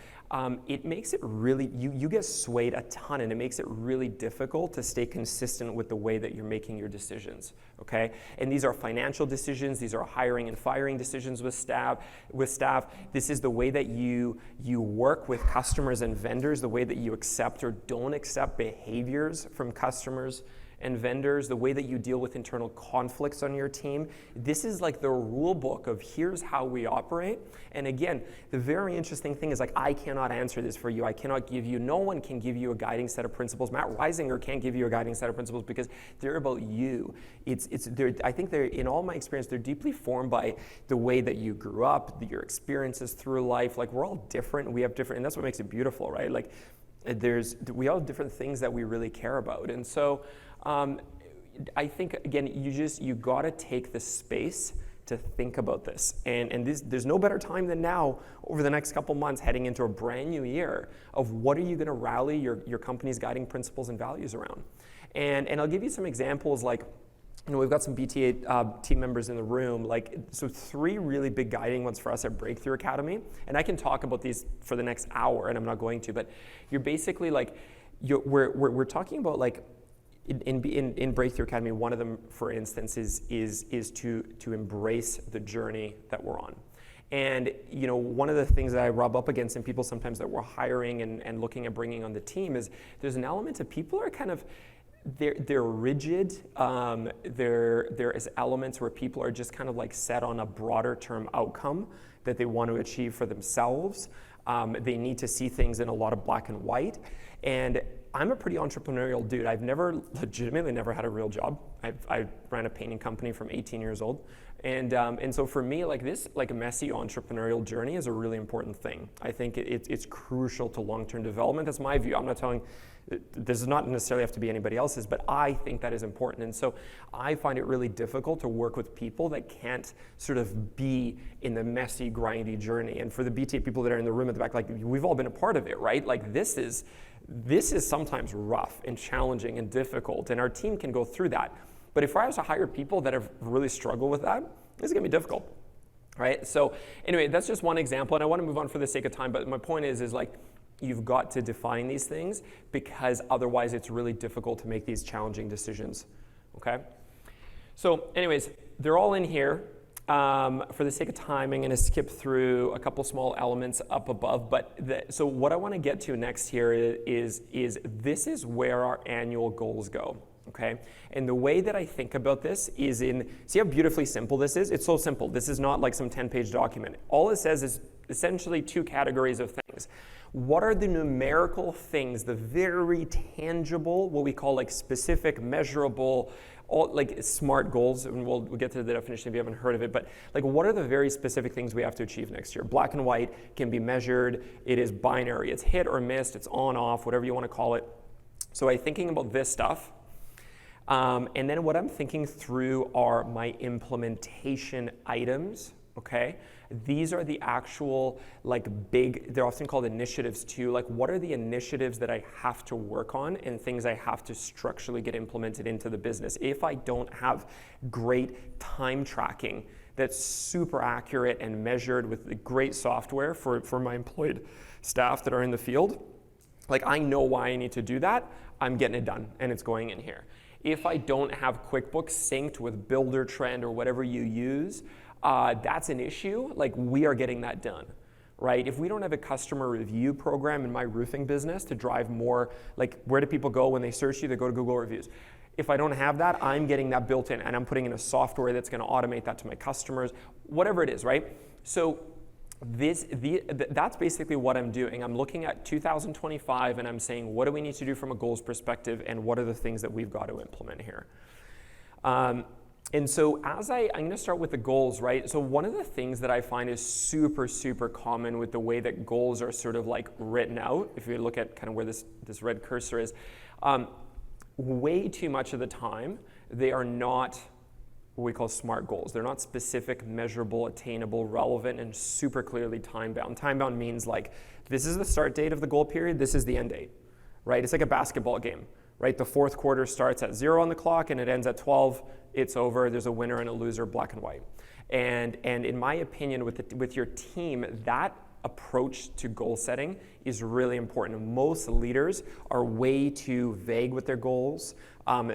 it makes it really, you get swayed a ton, and it makes it really difficult to stay consistent with the way that you're making your decisions, okay? And these are financial decisions, these are hiring and firing decisions with staff. This is the way that you work with customers and vendors, the way that you accept or don't accept behaviors from customers and vendors, the way that you deal with internal conflicts on your team. This is like the rule book of here's how we operate. And again, the very interesting thing is, like, I cannot answer this for you. I cannot give you, no one can give you a guiding set of principles. Matt Reisinger can't give you a guiding set of principles because they're about you. I think they're, in all my experience, they're deeply formed by the way that you grew up, your experiences through life. Like, we're all different, we have different, and that's what makes it beautiful, right? Like, we all have different things that we really care about. And so, I think, again, you got to take the space to think about this. And there's no better time than now, over the next couple months, heading into a brand new year, of what are you going to rally your company's guiding principles and values around. And I'll give you some examples, like, we've got some BTA team members in the room. So 3 really big guiding ones for us at Breakthrough Academy. And I can talk about these for the next hour, and I'm not going to, but you're basically we're talking about, like, in Breakthrough Academy, one of them, for instance, is to embrace the journey that we're on. And one of the things that I rub up against in people sometimes that we're hiring and looking at bringing on the team is there's an element of people are kind of, they're rigid. There is elements where people are just kind of like set on a broader term outcome that they want to achieve for themselves. They need to see things in a lot of black and white. And I'm a pretty entrepreneurial dude. I've legitimately never had a real job. I ran a painting company from 18 years old. And so for me, this messy entrepreneurial journey is a really important thing. I think it's crucial to long-term development. That's my view. I'm not telling, this does not necessarily have to be anybody else's, but I think that is important. And so I find it really difficult to work with people that can't sort of be in the messy, grindy journey. And for the BTA people that are in the room at the back, we've all been a part of it, right? This is sometimes rough and challenging and difficult, and our team can go through that. But if I was to hire people that have really struggled with that, it's gonna be difficult, right? So anyway, that's just one example, and I wanna move on for the sake of time, but my point is you've got to define these things, because otherwise it's really difficult to make these challenging decisions, okay? So anyways, they're all in here. For the sake of time, I'm going to skip through a couple small elements up above. So what I want to get to next here is this is where our annual goals go, okay? And the way that I think about this is see how beautifully simple this is? It's so simple. This is not like some 10-page document. All it says is essentially 2 categories of things. What are the numerical things, the very tangible, what we call specific, measurable, all SMART goals, and we'll get to the definition if you haven't heard of it, but what are the very specific things we have to achieve next year? Black and white, can be measured, it is binary, it's hit or missed, it's on, off, whatever you want to call it. So I'm thinking about this stuff, and then what I'm thinking through are my implementation items, okay? These are the actual big, they're often called initiatives too. What are the initiatives that I have to work on and things I have to structurally get implemented into the business? If I don't have great time tracking that's super accurate and measured with great software for my employed staff that are in the field, I know why I need to do that, I'm getting it done and it's going in here. If I don't have QuickBooks synced with Builder Trend or whatever you use, that's an issue. We are getting that done, right? If we don't have a customer review program in my roofing business to drive more, where do people go when they search you? They go to Google reviews. If I don't have that, I'm getting that built in, and I'm putting in a software that's going to automate that to my customers, whatever it is, right? So that's basically what I'm doing. I'm looking at 2025, and I'm saying, what do we need to do from a goals perspective, and what are the things that we've got to implement here? And so I'm going to start with the goals, right? So one of the things that I find is super, super common with the way that goals are sort of like written out, if you look at kind of where this red cursor is, way too much of the time, they are not what we call SMART goals. They're not specific, measurable, attainable, relevant, and super clearly time-bound. Time-bound means like, this is the start date of the goal period, this is the end date, right? It's like a basketball game, right? The fourth quarter starts at 0 on the clock and it ends at 12. It's over. There's a winner and a loser, black and white. And in my opinion, with your team, that approach to goal setting is really important. Most leaders are way too vague with their goals.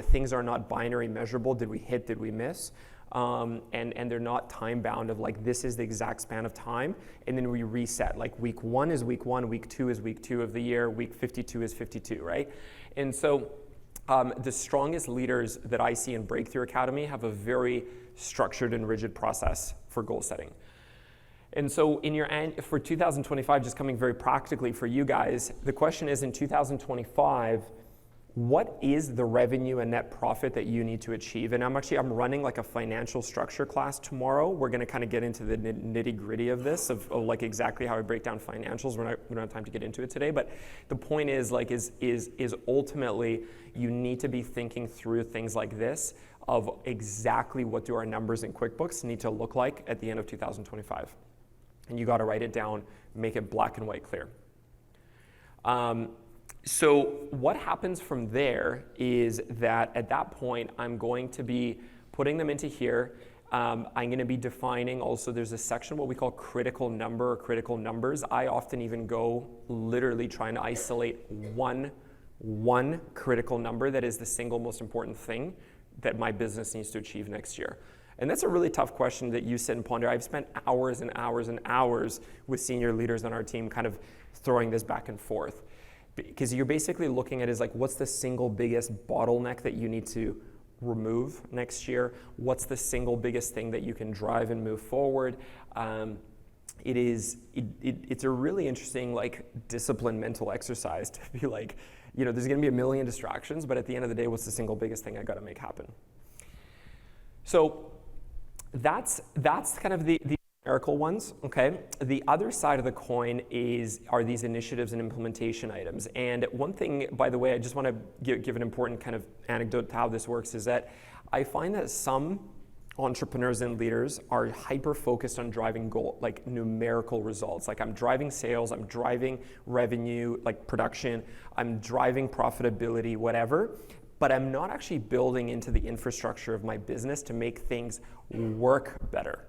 Things are not binary measurable. Did we hit? Did we miss? And they're not time bound of like, this is the exact span of time, and then we reset. Like week 1 is week 1, week 2 is week 2 of the year, week 52 is 52, right? And so the strongest leaders that I see in Breakthrough Academy have a very structured and rigid process for goal setting. And so for 2025, just coming very practically for you guys, the question is in 2025, what is the revenue and net profit that you need to achieve? And I'm running like a financial structure class tomorrow. We're going to kind of get into the nitty gritty of this, of like exactly how I break down financials. We don't have time to get into it today, but the point is like is ultimately you need to be thinking through things like this of exactly what do our numbers in QuickBooks need to look like at the end of 2025. And you got to write it down, make it black and white clear. So what happens from there is that at that point, I'm going to be putting them into here. I'm going to be defining also, there's a section what we call critical number or critical numbers. I often even go literally trying to isolate one critical number that is the single most important thing that my business needs to achieve next year. And that's a really tough question that you sit and ponder. I've spent hours and hours and hours with senior leaders on our team kind of throwing this back and forth. Because you're basically looking at is like, what's the single biggest bottleneck that you need to remove next year? What's the single biggest thing that you can drive and move forward? It's a really interesting like discipline mental exercise to be like, there's gonna be a million distractions, but at the end of the day, what's the single biggest thing I gotta make happen? So that's kind of the numerical ones, okay? The other side of the coin are these initiatives and implementation items. And one thing, by the way, I just want to give an important kind of anecdote to how this works is that I find that some entrepreneurs and leaders are hyper-focused on driving like numerical results. Like I'm driving sales, I'm driving revenue, like production, I'm driving profitability, whatever. But I'm not actually building into the infrastructure of my business to make things work better,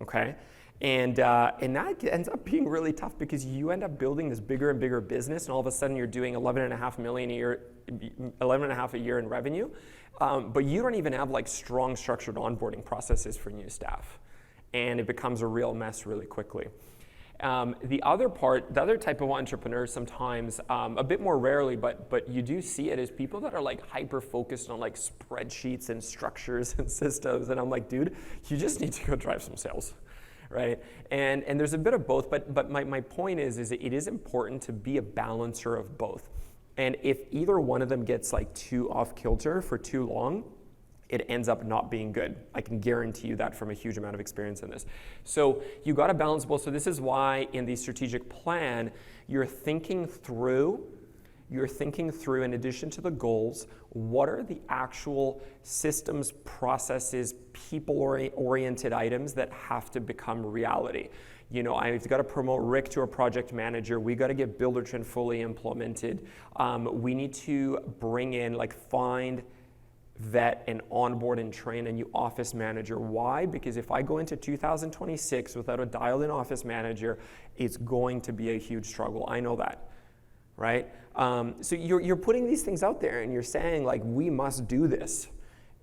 okay? And that ends up being really tough because you end up building this bigger and bigger business, and all of a sudden you're doing $11.5 million a year, $11.5 a year in revenue, but you don't even have like strong structured onboarding processes for new staff, and it becomes a real mess really quickly. The other type of entrepreneurs sometimes, a bit more rarely, but you do see it, is people that are like hyper focused on like spreadsheets and structures and systems. And I'm like, dude, you just need to go drive some sales, right? And there's a bit of both, but my point is it is important to be a balancer of both. And if either one of them gets like too off kilter for too long, it ends up not being good. I can guarantee you that from a huge amount of experience in this. So you got to balance both. So this is why in the strategic plan, you're thinking through, in addition to the goals, what are the actual systems, processes, people-oriented items that have to become reality? I've got to promote Rick to a project manager. We got to get Buildertrend fully implemented. We need to bring in, find, vet, and onboard and train a new office manager. Why? Because if I go into 2026 without a dialed-in office manager, it's going to be a huge struggle. I know that, right? So you're putting these things out there and you're saying we must do this.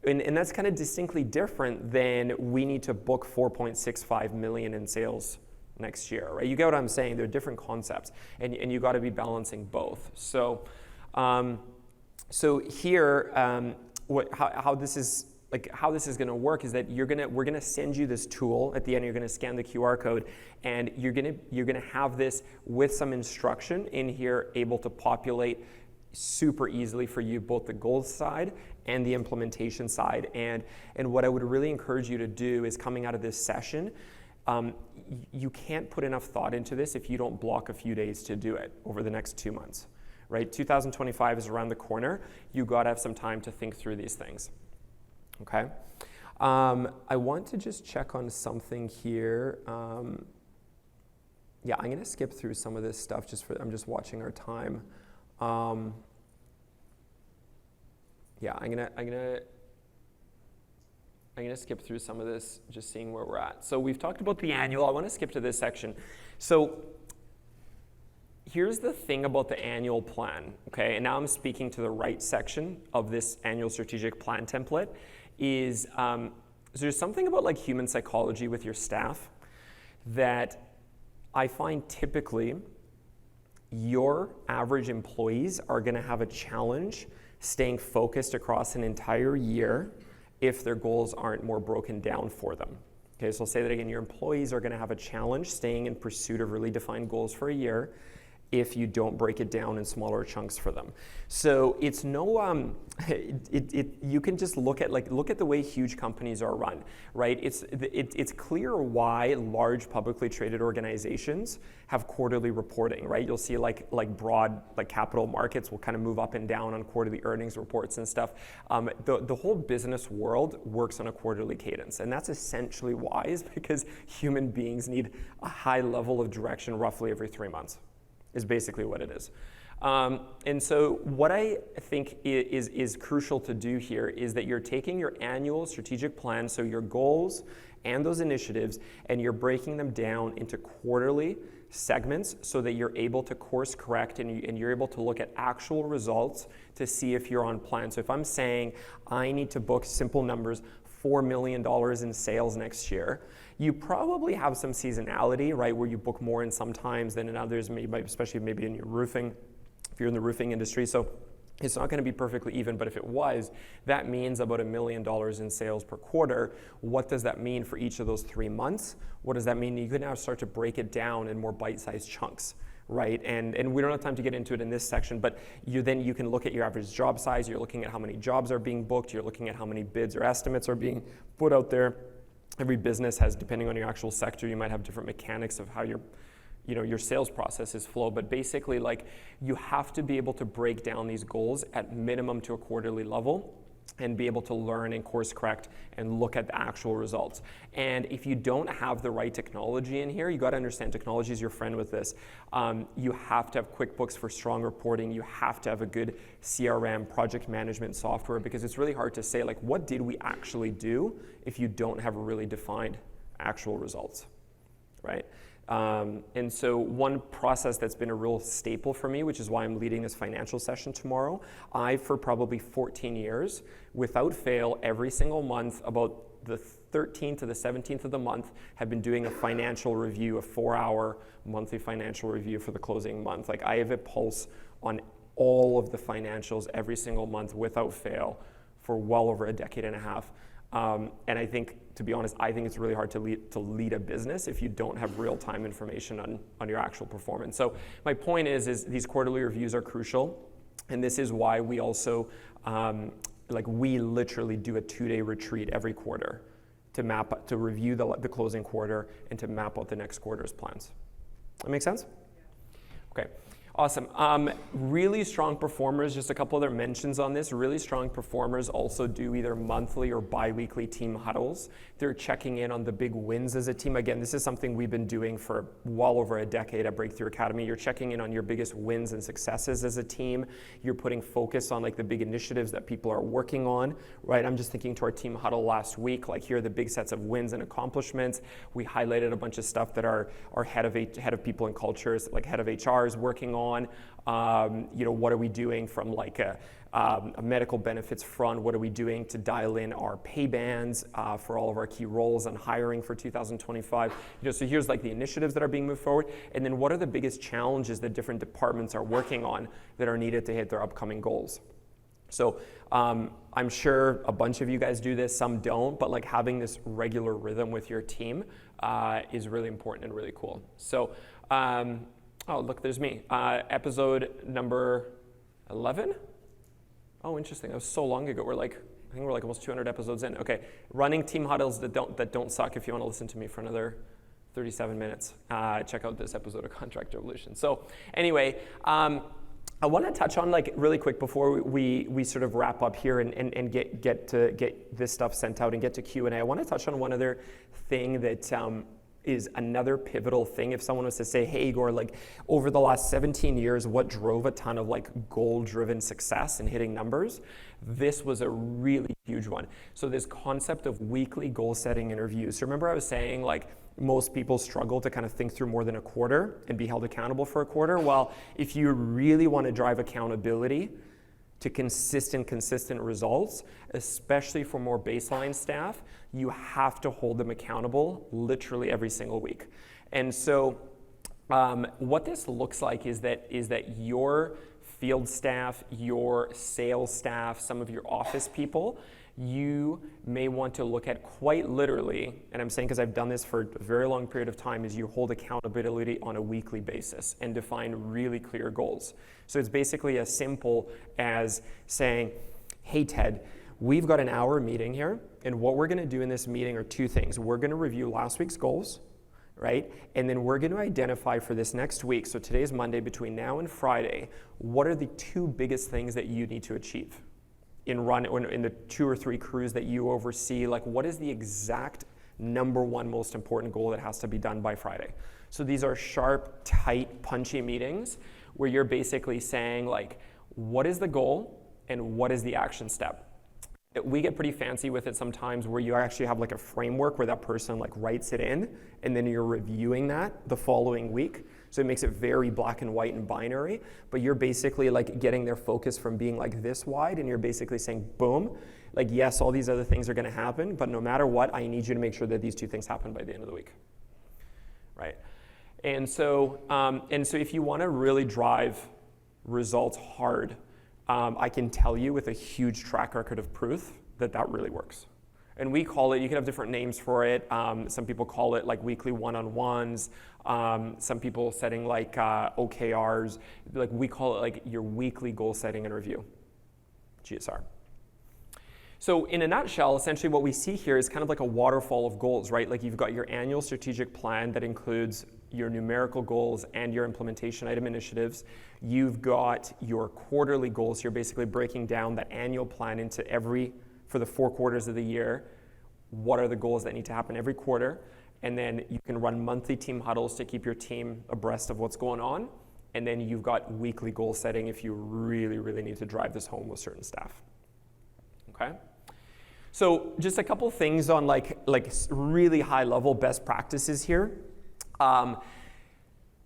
And that's kind of distinctly different than we need to book 4.65 million in sales next year, right? You get what I'm saying? They're different concepts, and you got to be balancing both. So here, how this is going to work is that we're going to send you this tool at the end. You're going to scan the QR code, and you're going to have this with some instruction in here, able to populate super easily for you, both the goals side and the implementation side. And what I would really encourage you to do is, coming out of this session, you can't put enough thought into this if you don't block a few days to do it over the next 2 months, right? 2025 is around the corner. You got to have some time to think through these things. Okay, I want to just check on something here. Yeah, I'm going to skip through some of this stuff. I'm just watching our time. Yeah, I'm gonna skip through some of this, just seeing where we're at. So we've talked about the annual. I want to skip to this section. So here's the thing about the annual plan. Okay, and now I'm speaking to the right section of this annual strategic plan template. Is there's something about like human psychology with your staff that I find typically your average employees are going to have a challenge staying focused across an entire year if their goals aren't more broken down for them. Okay, so I'll say that again. Your employees are going to have a challenge staying in pursuit of really defined goals for a year if you don't break it down in smaller chunks for them. So it's no, you can just look at the way huge companies are run, right? It's clear why large publicly traded organizations have quarterly reporting, right? You'll see like broad, like capital markets will kind of move up and down on quarterly earnings reports and stuff. The whole business world works on a quarterly cadence, and that's essentially why, is because human beings need a high level of direction roughly every 3 months. Is basically what it is. And so what I think is crucial to do here is that you're taking your annual strategic plan, so your goals and those initiatives, and you're breaking them down into quarterly segments so that you're able to course correct and you're able to look at actual results to see if you're on plan. So if I'm saying I need to book, simple numbers, $4 million in sales next year, you probably have some seasonality, right, where you book more in some times than in others, maybe, especially maybe in your roofing, if you're in the roofing industry. So it's not going to be perfectly even, but if it was, that means about $1 million in sales per quarter. What does that mean for each of those 3 months? What does that mean? You can now start to break it down in more bite-sized chunks, right? And we don't have time to get into it in this section, but you can look at your average job size. You're looking at how many jobs are being booked. You're looking at how many bids or estimates are being put out there. Every business has, depending on your actual sector, you might have different mechanics of how your sales processes flow. But basically, like, you have to be able to break down these goals at minimum to a quarterly level and be able to learn and course correct and look at the actual results. And if you don't have the right technology in here, you got to understand technology is your friend with this. You have to have QuickBooks for strong reporting. You have to have a good CRM, project management software, because it's really hard to say, like, what did we actually do if you don't have really defined actual results, right? And so one process that's been a real staple for me, which is why I'm leading this financial session tomorrow, for probably 14 years, without fail, every single month, about the 13th to the 17th of the month, have been doing a financial review, a 4-hour monthly financial review for the closing month. Like, I have a pulse on all of the financials every single month without fail for well over a decade and a half. And I think, to be honest, I think it's really hard to lead a business if you don't have real-time information on your actual performance. So my point is these quarterly reviews are crucial, and this is why we also, we literally do a 2-day retreat every quarter to review the closing quarter and to map out the next quarter's plans. That make sense? Okay. Awesome. Really strong performers, just a couple other mentions on this. Really strong performers also do either monthly or bi-weekly team huddles. They're checking in on the big wins as a team. Again, this is something we've been doing for well over a decade at Breakthrough Academy. You're checking in on your biggest wins and successes as a team. You're putting focus on like the big initiatives that people are working on, right? I'm just thinking to our team huddle last week, like, here are the big sets of wins and accomplishments. We highlighted a bunch of stuff that our head of people and cultures, like head of HR, is working on. What are we doing from like a medical benefits front? What are we doing to dial in our pay bands for all of our key roles and hiring for 2025? So here's like the initiatives that are being moved forward, and then what are the biggest challenges that different departments are working on that are needed to hit their upcoming goals? So I'm sure a bunch of you guys do this, some don't, but like having this regular rhythm with your team is really important and really cool. So, oh, look, there's me. Episode number 11? Oh, interesting. That was so long ago. I think we're like almost 200 episodes in. Okay, running team huddles that don't suck. If you want to listen to me for another 37 minutes, check out this episode of Contract Revolution. So anyway, I want to touch on like really quick before we sort of wrap up here and get this stuff sent out and get to Q&A. I want to touch on one other thing that is another pivotal thing. If someone was to say, hey, Igor, like over the last 17 years, what drove a ton of like goal-driven success and hitting numbers? This was a really huge one. So this concept of weekly goal setting and reviews. So remember I was saying like most people struggle to kind of think through more than a quarter and be held accountable for a quarter. Well, if you really want to drive accountability to consistent results, especially for more baseline staff, you have to hold them accountable literally every single week. And so what this looks like is that your field staff, your sales staff, some of your office people, you may want to look at quite literally, and I'm saying because I've done this for a very long period of time, is you hold accountability on a weekly basis and define really clear goals. So it's basically as simple as saying, hey Ted, we've got an hour meeting here, and what we're gonna do in this meeting are two things. We're gonna review last week's goals, right? And then we're gonna identify for this next week, so today's Monday, between now and Friday, what are the two biggest things that you need to achieve? In the 2 or 3 crews that you oversee, like what is the exact number one most important goal that has to be done by Friday? So these are sharp, tight, punchy meetings where you're basically saying like, what is the goal and what is the action step? We get pretty fancy with it sometimes where you actually have like a framework where that person like writes it in and then you're reviewing that the following week. So it makes it very black and white and binary, but you're basically like getting their focus from being like this wide and you're basically saying, boom, like yes, all these other things are gonna happen, but no matter what, I need you to make sure that these two things happen by the end of the week, right? And so if you wanna really drive results hard, I can tell you with a huge track record of proof that really works. And we call it, you can have different names for it. Some people call it like weekly one-on-ones. Some people setting like OKRs. Like we call it like your weekly goal setting and review, GSR. So in a nutshell, essentially what we see here is kind of like a waterfall of goals, right? Like you've got your annual strategic plan that includes your numerical goals and your implementation item initiatives. You've got your quarterly goals. You're basically breaking down that annual plan into for the 4 quarters of the year, what are the goals that need to happen every quarter? And then you can run monthly team huddles to keep your team abreast of what's going on. And then you've got weekly goal setting if you really, really need to drive this home with certain staff, okay? So just a couple things on like really high level best practices here.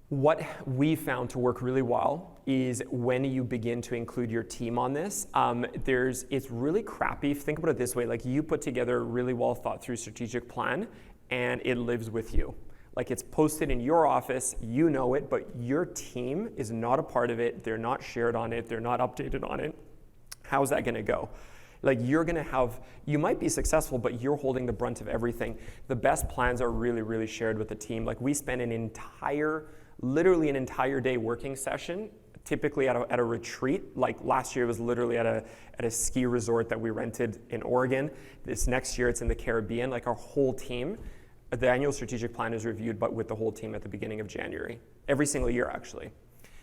What we found to work really well is when you begin to include your team on this, it's really crappy. Think about it this way, like you put together a really well thought through strategic plan and it lives with you. Like it's posted in your office, you know it, but your team is not a part of it. They're not shared on it. They're not updated on it. How's that gonna go? Like you might be successful, but you're holding the brunt of everything. The best plans are really, really shared with the team. Like we spend literally an entire day working session, typically at a retreat. Like last year was literally at a ski resort that we rented in Oregon. This next year it's in the Caribbean. Like our whole team, the annual strategic plan is reviewed, but with the whole team at the beginning of January, every single year actually.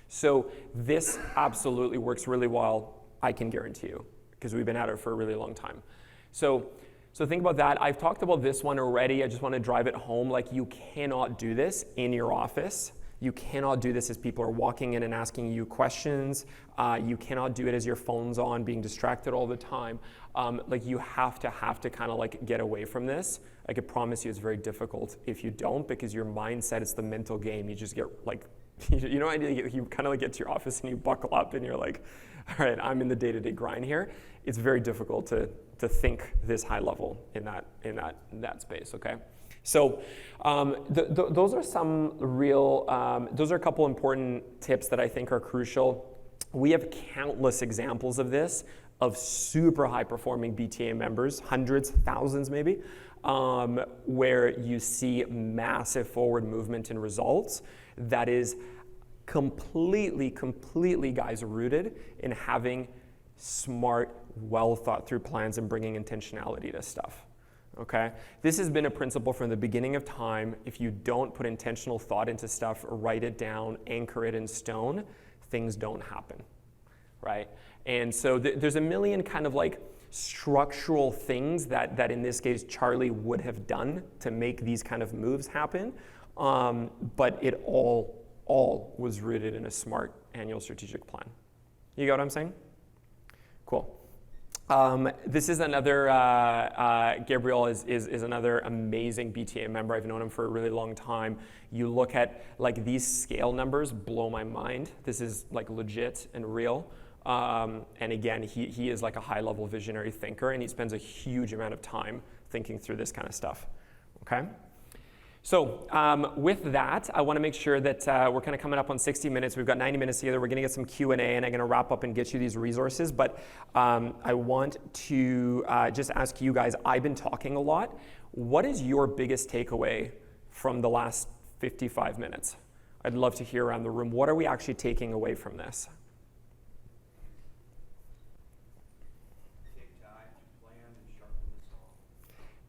So this absolutely works really well, I can guarantee you, because we've been at it for a really long time. So think about that. I've talked about this one already. I just want to drive it home. Like you cannot do this in your office. You cannot do this as people are walking in and asking you questions. You cannot do it as your phone's on, being distracted all the time. Like you have to kind of like get away from this. I can promise you it's very difficult if you don't, because your mindset is the mental game. You just get like, you know, you kind of like get to your office and you buckle up and you're like, all right, I'm in the day-to-day grind here. It's very difficult to think this high level in that space, okay? So those are some real, those are a couple important tips that I think are crucial. We have countless examples of this of super high performing BTA members, hundreds, thousands maybe, where you see massive forward movement in results that is completely, guys, rooted in having smart, well thought through plans and bringing intentionality to stuff. Okay? This has been a principle from the beginning of time. If you don't put intentional thought into stuff, write it down, anchor it in stone, things don't happen, right? And so there's a million kind of like structural things that in this case Charlie would have done to make these kind of moves happen, but it all was rooted in a smart annual strategic plan. You get what I'm saying? Cool. This is another, Gabriel is another amazing BTA member. I've known him for a really long time. You look at like these scale numbers blow my mind. This is like legit and real. And again, he is like a high level visionary thinker, and he spends a huge amount of time thinking through this kind of stuff, okay? So with that, I want to make sure that we're kind of coming up on 60 minutes. We've got 90 minutes together. We're going to get some Q&A, and I'm going to wrap up and get you these resources. But I want to just ask you guys, I've been talking a lot. What is your biggest takeaway from the last 55 minutes? I'd love to hear around the room. What are we actually taking away from this?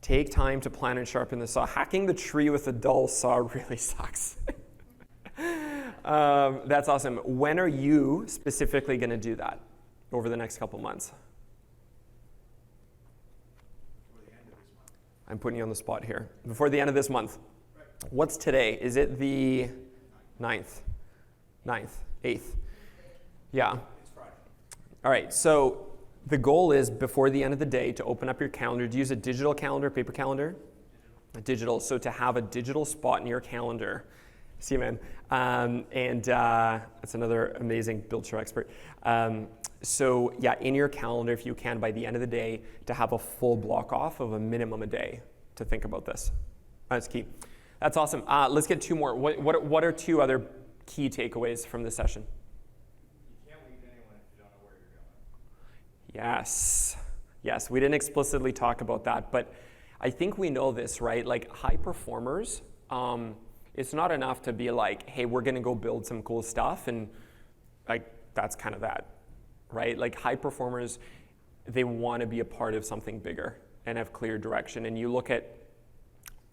Take time to plan and sharpen the saw. Hacking the tree with a dull saw really sucks. That's awesome. When are you specifically going to do that over the next couple months? Before the end of this month. I'm putting you on the spot here. Before the end of this month. Right. What's today? Is it the 9th? 8th? Yeah. It's Friday. All right, so the goal is before the end of the day to open up your calendar. Do you use a digital calendar, paper calendar? Digital. So to have a digital spot in your calendar. See you, man. That's another amazing Build Show expert. So yeah, in your calendar, if you can, by the end of the day, to have a full block off of a minimum a day to think about this. That's key. That's awesome. Let's get two more. What are two other key takeaways from this session? Yes, we didn't explicitly talk about that, but I think we know this, right? Like high performers, it's not enough to be like, hey, we're gonna go build some cool stuff, and like that's kind of that, right? Like high performers, they wanna be a part of something bigger and have clear direction. And you look at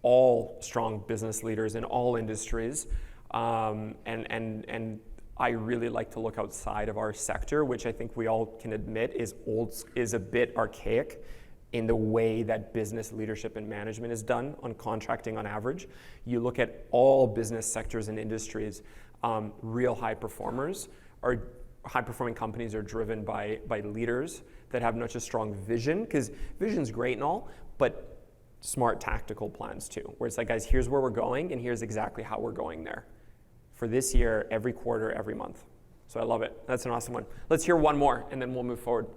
all strong business leaders in all industries, and I really like to look outside of our sector, which I think we all can admit is a bit archaic in the way that business leadership and management is done on contracting on average. You look at all business sectors and industries, real high performers or high-performing companies are driven by leaders that have not just strong vision, because vision's great and all, but smart tactical plans too, where it's like, guys, here's where we're going and here's exactly how we're going there. For this year, every quarter, every month. So I love it. That's an awesome one. Let's hear one more, and then we'll move forward.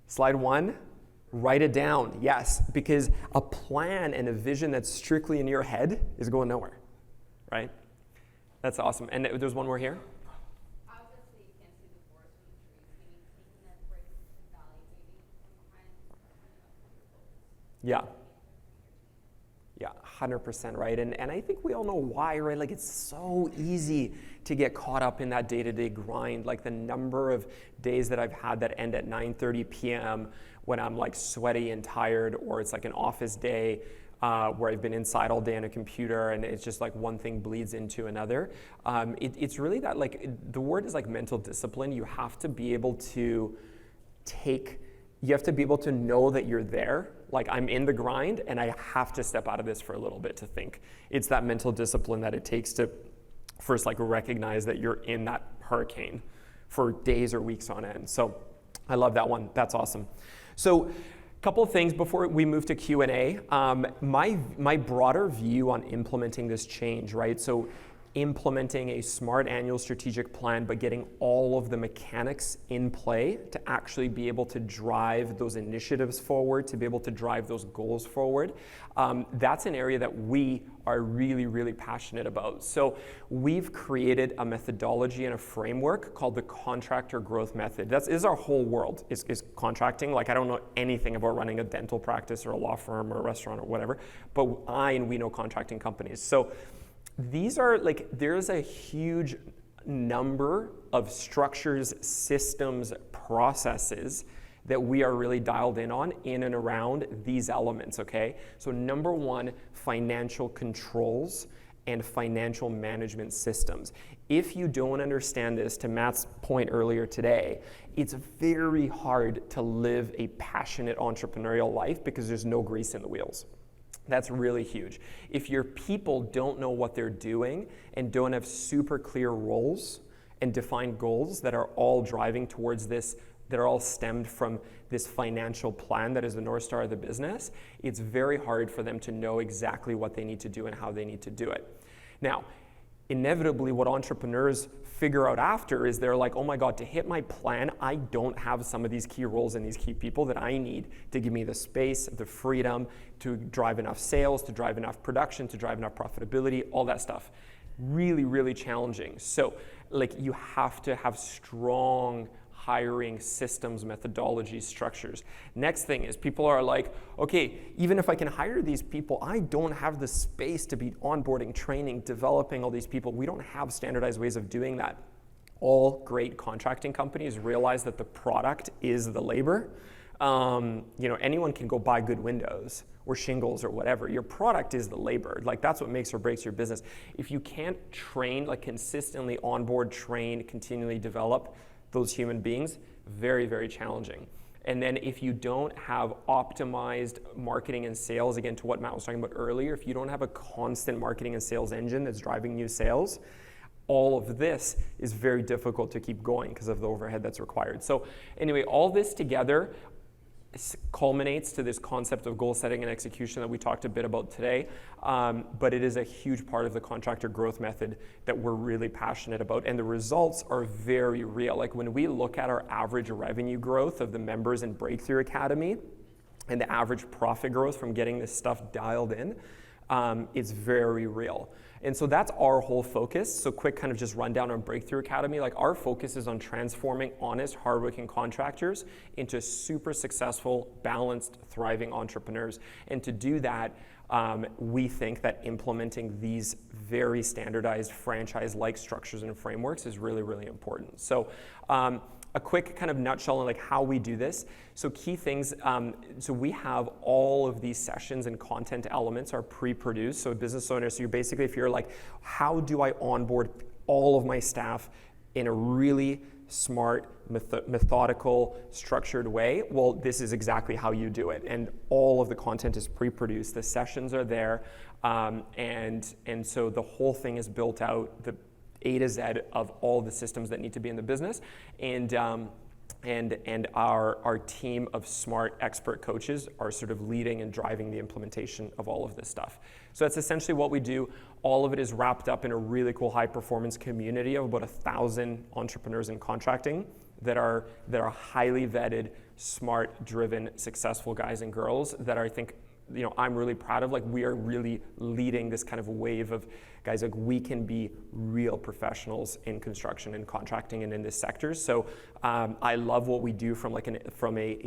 Slide 1, write it down. Yes, because a plan and a vision that's strictly in your head is going nowhere, right? That's awesome. And there's one more here. Obviously, you can't see the forest from the trees, meaning taking that break and evaluating from behind Yeah. Yeah, 100% right. And I think we all know why, right? Like it's so easy to get caught up in that day-to-day grind. Like the number of days that I've had that end at 9:30 p.m. when I'm like sweaty and tired, or it's like an office day where I've been inside all day on a computer and it's just like one thing bleeds into another. It's really that, like, the word is like mental discipline. You have to be able to you have to be able to know that you're there. Like I'm in the grind and I have to step out of this for a little bit to think. It's that mental discipline that it takes to first like recognize that you're in that hurricane for days or weeks on end. So I love that one. That's awesome. So a couple of things before we move to Q&A. My broader view on implementing this change, right? So implementing a smart annual strategic plan, but getting all of the mechanics in play to actually be able to drive those initiatives forward, to be able to drive those goals forward. That's an area that we are really, really passionate about. So we've created a methodology and a framework called the contractor growth method. That is our whole world, is contracting. Like, I don't know anything about running a dental practice or a law firm or a restaurant or whatever, but we know contracting companies. So these are like, there's a huge number of structures, systems, processes that we are really dialed in on in and around these elements, okay? So number one, financial controls and financial management systems. If you don't understand this, to Matt's point earlier today, it's very hard to live a passionate entrepreneurial life because there's no grease in the wheels. That's really huge. If your people don't know what they're doing and don't have super clear roles and defined goals that are all driving towards this, that are all stemmed from this financial plan that is the North Star of the business, it's very hard for them to know exactly what they need to do and how they need to do it. Now, inevitably, what entrepreneurs figure out after is they're like, oh my God, to hit my plan, I don't have some of these key roles and these key people that I need to give me the space, the freedom to drive enough sales, to drive enough production, to drive enough profitability, all that stuff. Really, really challenging. So like, you have to have strong hiring systems, methodologies, structures. Next thing is people are like, okay, even if I can hire these people, I don't have the space to be onboarding, training, developing all these people. We don't have standardized ways of doing that. All great contracting companies realize that the product is the labor. Anyone can go buy good windows or shingles or whatever. Your product is the labor. Like, that's what makes or breaks your business. If you can't train, like consistently onboard, train, continually develop those human beings, very, very challenging. And then if you don't have optimized marketing and sales, again, to what Matt was talking about earlier, if you don't have a constant marketing and sales engine that's driving new sales, all of this is very difficult to keep going because of the overhead that's required. So anyway, all this together culminates to this concept of goal setting and execution that we talked a bit about today, but it is a huge part of the contractor growth method that we're really passionate about, and the results are very real. Like, when we look at our average revenue growth of the members in Breakthrough Academy and the average profit growth from getting this stuff dialed in, it's very real. And so that's our whole focus. So quick kind of just rundown on Breakthrough Academy. Like, our focus is on transforming honest, hardworking contractors into super successful, balanced, thriving entrepreneurs. And to do that, we think that implementing these very standardized franchise-like structures and frameworks is really, really important. So a quick kind of nutshell on like how we do this. So key things, so we have all of these sessions and content elements are pre-produced. So business owners, so you're basically, if you're like, how do I onboard all of my staff in a really smart, methodical, structured way? Well, this is exactly how you do it. And all of the content is pre-produced. The sessions are there. And so the whole thing is built out, the A to Z of all the systems that need to be in the business, and our team of smart expert coaches are sort of leading and driving the implementation of all of this stuff. So that's essentially what we do. All of it is wrapped up in a really cool high performance community of about 1,000 entrepreneurs in contracting that are highly vetted, smart, driven, successful guys and girls that are, I think, I'm really proud of. Like, we are really leading this kind of wave of guys, like, we can be real professionals in construction and contracting and in this sector. So I love what we do from a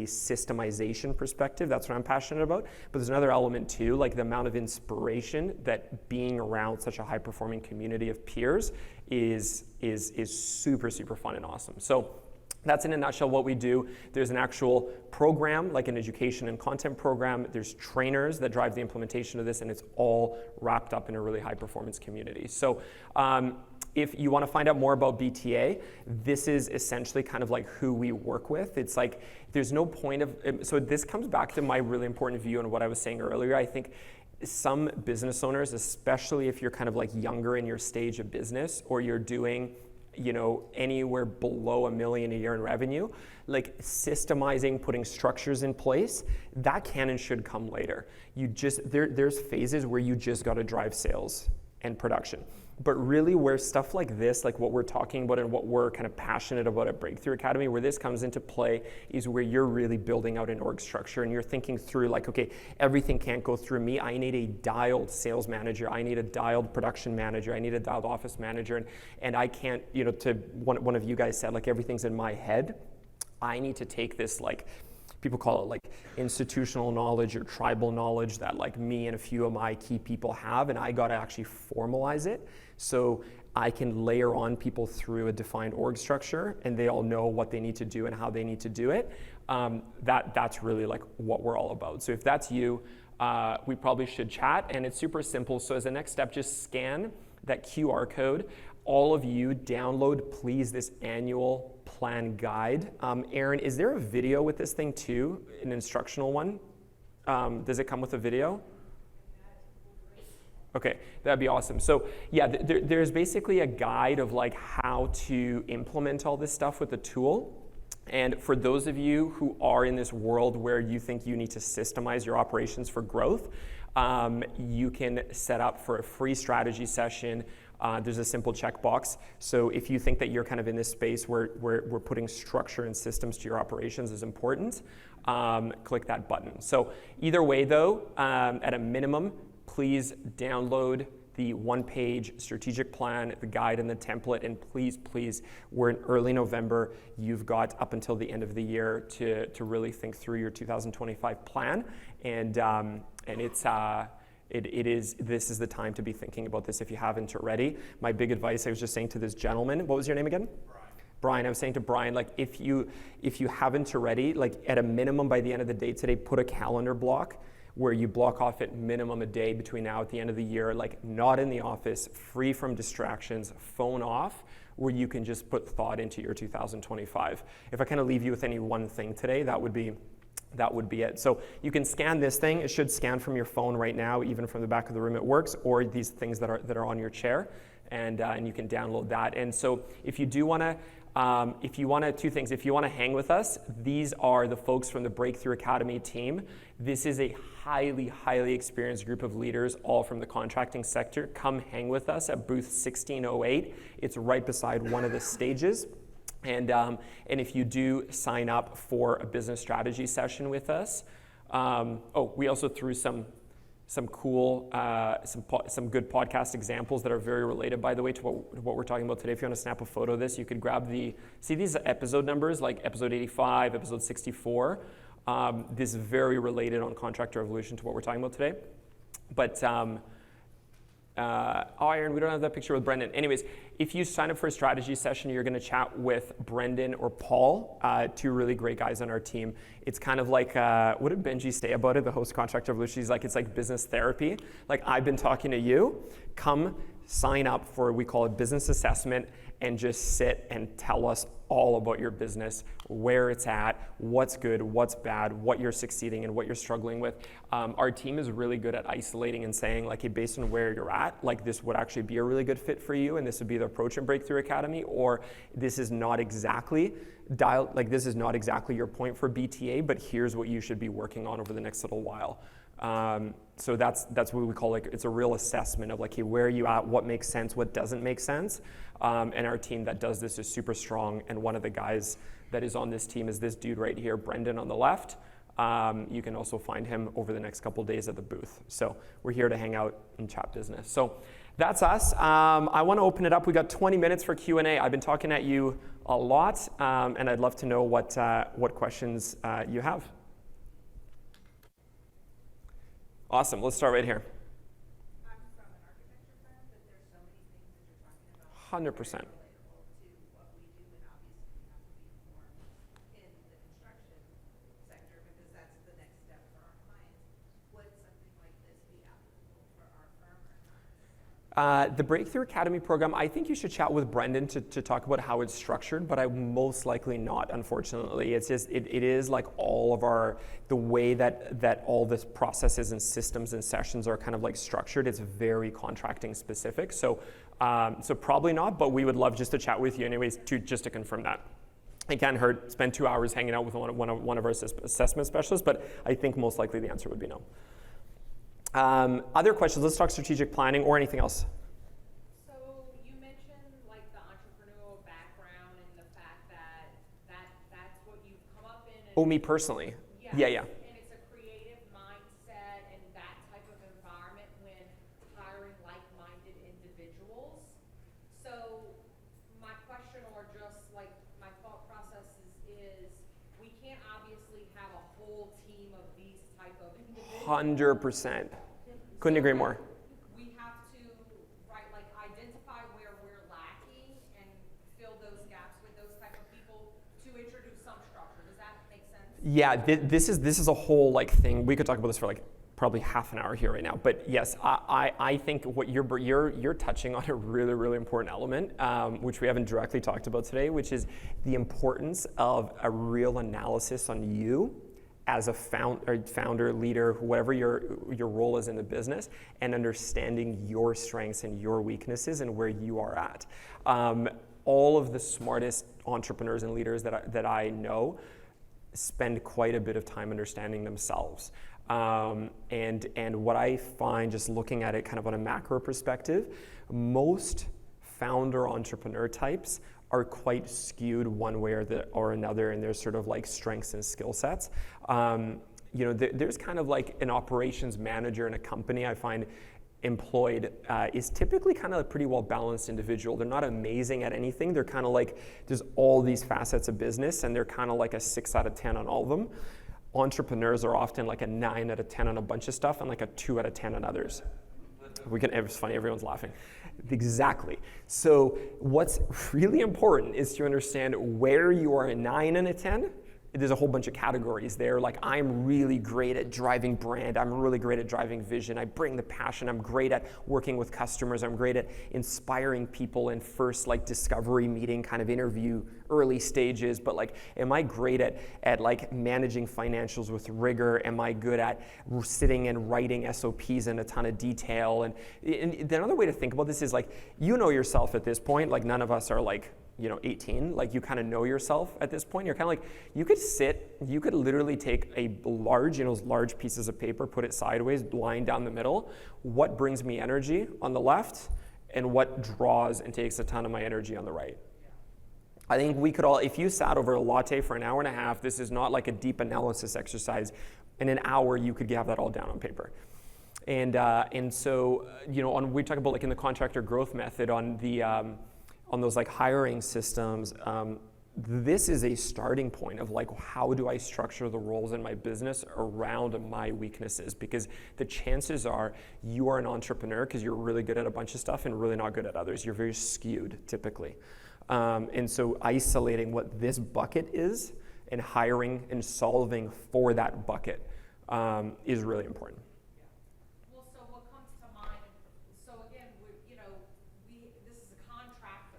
systemization perspective. That's what I'm passionate about. But there's another element too, like the amount of inspiration that being around such a high performing community of peers is super, super fun and awesome. So that's in a nutshell what we do. There's an actual program, like an education and content program. There's trainers that drive the implementation of this, and it's all wrapped up in a really high performance community. So if you want to find out more about BTA, this is essentially kind of like who we work with. It's like, there's no point of, so this comes back to my really important view and what I was saying earlier. I think some business owners, especially if you're kind of like younger in your stage of business, or you're doing anywhere below $1 million a year in revenue, like systemizing, putting structures in place, that can and should come later. There's phases where you just got to drive sales and production. But really where stuff like this, like what we're talking about and what we're kind of passionate about at Breakthrough Academy, where this comes into play is where you're really building out an org structure and you're thinking through like, okay, everything can't go through me. I need a dialed sales manager. I need a dialed production manager. I need a dialed office manager. And I can't, to one of you guys said, like everything's in my head. I need to take this, like, people call it like institutional knowledge or tribal knowledge that like me and a few of my key people have, and I got to actually formalize it so I can layer on people through a defined org structure and they all know what they need to do and how they need to do it. That's really like what we're all about. So if that's you, we probably should chat, and it's super simple. So as a next step, just scan that QR code. All of you download, please, this annual plan guide. Aaron, is there a video with this thing too, an instructional one? Does it come with a video? Okay, that'd be awesome. So yeah, there's basically a guide of like how to implement all this stuff with the tool. And for those of you who are in this world where you think you need to systemize your operations for growth, you can set up for a free strategy session. There's a simple checkbox. So if you think that you're kind of in this space where we're putting structure and systems to your operations is important, click that button. So either way though, at a minimum, please download the one-page strategic plan, the guide, and the template, and please, we're in early November. You've got up until the end of the year to really think through your 2025 plan, and this is the time to be thinking about this if you haven't already. My big advice, I was just saying to this gentleman, what was your name again? Brian. I was saying to Brian, like if you haven't already, like at a minimum by the end of the day today, put a calendar block where you block off at minimum a day between now at the end of the year, like not in the office, free from distractions, phone off, where you can just put thought into your 2025. If I kind of leave you with any one thing today, that would be it. So you can scan this thing. It should scan from your phone right now, even from the back of the room it works, or these things that are on your chair, and you can download that. And so if you do want to, two things. If you want to hang with us, these are the folks from the Breakthrough Academy team. This is a highly experienced group of leaders, all from the contracting sector. Come hang with us at booth 1608. It's right beside one of the stages. And if you do sign up for a business strategy session with us, we also threw some cool, some good podcast examples that are very related, by the way, to what we're talking about today. If you want to snap a photo of this, you could grab see these episode numbers, like episode 85, episode 64. This is very related on Contractor Evolution to what we're talking about today. But Aaron, we don't have that picture with Brendan. Anyways, if you sign up for a strategy session, you're going to chat with Brendan or Paul, two really great guys on our team. It's kind of like, what did Benji say about it, the host Contractor Evolution? He's like, it's like business therapy. Like, I've been talking to you. Come sign up for, we call it business assessment, and just sit and tell us all about your business, where it's at, what's good, what's bad, what you're succeeding and what you're struggling with. Our team is really good at isolating and saying, like, hey, based on where you're at, like this would actually be a really good fit for you, and this would be the approach in Breakthrough Academy, or this is not exactly this is not exactly your point for BTA, but here's what you should be working on over the next little while. So that's what we call, like, it's a real assessment of, like, hey, where are you at, what makes sense, what doesn't make sense. And our team that does this is super strong, and one of the guys that is on this team is this dude right here, Brendan on the left. You can also find him over the next couple days at the booth. So we're here to hang out and chat business. So that's us. I want to open it up. We got 20 minutes for Q&A. I've been talking at you a lot, and I'd love to know what questions you have. Awesome. Let's start right here. I'm from an architecture firm, but there's so many things that you're talking about. 100%. Relatable to what we do, and obviously we have to be informed in the construction sector because that's the next step for our clients. Would something like this be applicable for our firm or not? The Breakthrough Academy program, I think you should chat with Brendan to talk about how it's structured, but I most likely not, unfortunately. It's just, it is like all of the way that all this processes and systems and sessions are kind of like structured, it's very contracting specific. So probably not, but we would love just to chat with you anyways, just to confirm that. It can't hurt, spend 2 hours hanging out with one of our assessment specialists, but I think most likely the answer would be no. Other questions? Let's talk strategic planning or anything else. Oh, me personally? Yes, Yeah, yeah. and it's a creative mindset and that type of environment when hiring like-minded individuals. So my question, or just like my thought process is we can't obviously have a whole team of these type of individuals. 100%. Couldn't agree more. We have to, right, like identify where we're lacking and fill those gaps with those type of people to introduce some structure. Does that make sense? Yeah, this is a whole like thing. We could talk about this for like probably half an hour here right now. But yes, I think what you're touching on a really, really important element, which we haven't directly talked about today, which is the importance of a real analysis on you as a founder, leader, whatever your role is in the business, and understanding your strengths and your weaknesses and where you are at. All of the smartest entrepreneurs and leaders that I know spend quite a bit of time understanding themselves. And what I find, just looking at it kind of on a macro perspective, most founder entrepreneur types are quite skewed one way or another in their sort of like strengths and skill sets. There's kind of like an operations manager in a company I find employed is typically kind of a pretty well balanced individual. They're not amazing at anything. They're kind of like, there's all these facets of business and they're kind of like a 6 out of 10 on all of them. Entrepreneurs are often like a 9 out of 10 on a bunch of stuff and like a 2 out of 10 on others. It's funny, everyone's laughing. Exactly. So what's really important is to understand where you are a 9 and a 10. There's a whole bunch of categories there. Like, I'm really great at driving brand. I'm really great at driving vision. I bring the passion. I'm great at working with customers. I'm great at inspiring people in first like discovery meeting kind of interview early stages. But like, am I great at like managing financials with rigor? Am I good at sitting and writing SOPs in a ton of detail? And another way to think about this is like, you know yourself at this point. Like, none of us are like, 18, like you kind of know yourself at this point. You're kind of like, you could literally take a large pieces of paper, put it sideways, line down the middle. What brings me energy on the left, and what draws and takes a ton of my energy on the right? I think we could all, if you sat over a latte for an hour and a half, this is not like a deep analysis exercise. In an hour, you could have that all down on paper. And so, we talk about like in the contractor growth method on those like hiring systems, this is a starting point of like, how do I structure the roles in my business around my weaknesses? Because the chances are you are an entrepreneur because you're really good at a bunch of stuff and really not good at others. You're very skewed typically. And so isolating what this bucket is and hiring and solving for that bucket is really important.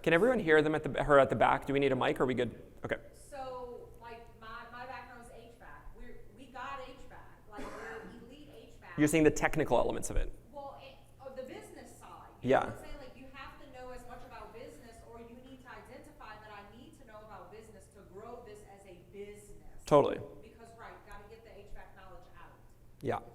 Can everyone hear them her at the back? Do we need a mic or are we good? Okay. So, like, my background is HVAC. We got HVAC. Like, we're elite HVAC. You're saying the technical elements of it. Well, the business side. Yeah. You know what I'm saying? Like, you have to know as much about business, or you need to identify that I need to know about business to grow this as a business. Totally. Because, right, got to get the HVAC knowledge out. Yeah.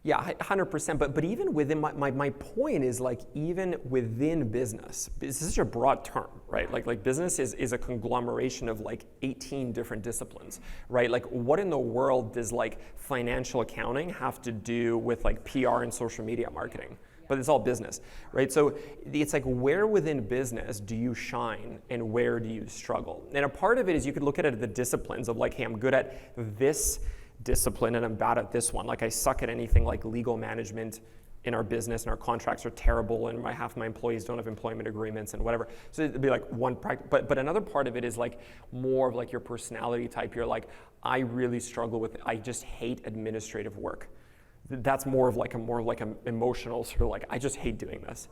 Yeah, 100%. But even within my point is like, even within business, this is such a broad term, right? Like business is a conglomeration of like 18 different disciplines, right? Like, what in the world does like financial accounting have to do with like PR and social media marketing? But it's all business, right? So it's like, where within business do you shine and where do you struggle? And a part of it is you could look at it at the disciplines of like, hey, I'm good at this discipline and I'm bad at this one. Like, I suck at anything like legal management in our business and our contracts are terrible and half my employees don't have employment agreements and whatever. So it'd be like one practice, but another part of it is like more of like your personality type. You're like, I really struggle with, I just hate administrative work. That's more of like an emotional sort of like, I just hate doing this.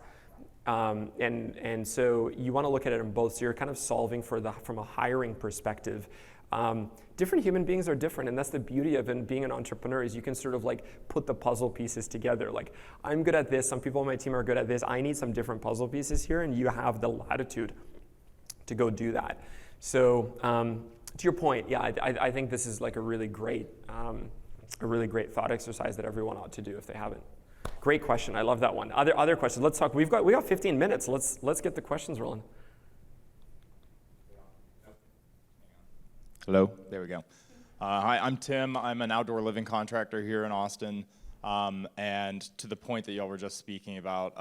And so you want to look at it in both. So you're kind of solving from a hiring perspective. Different human beings are different, and that's the beauty of being an entrepreneur is you can sort of like put the puzzle pieces together. Like, I'm good at this, some people on my team are good at this, I need some different puzzle pieces here, and you have the latitude to go do that. So to your point, yeah, I think this is like a really great thought exercise that everyone ought to do if they haven't. Great question, I love that one. Other questions, let's talk. We got 15 minutes, let's get the questions rolling. Hello, there we go. Hi, I'm Tim. I'm an outdoor living contractor here in Austin. And to the point that y'all were just speaking about,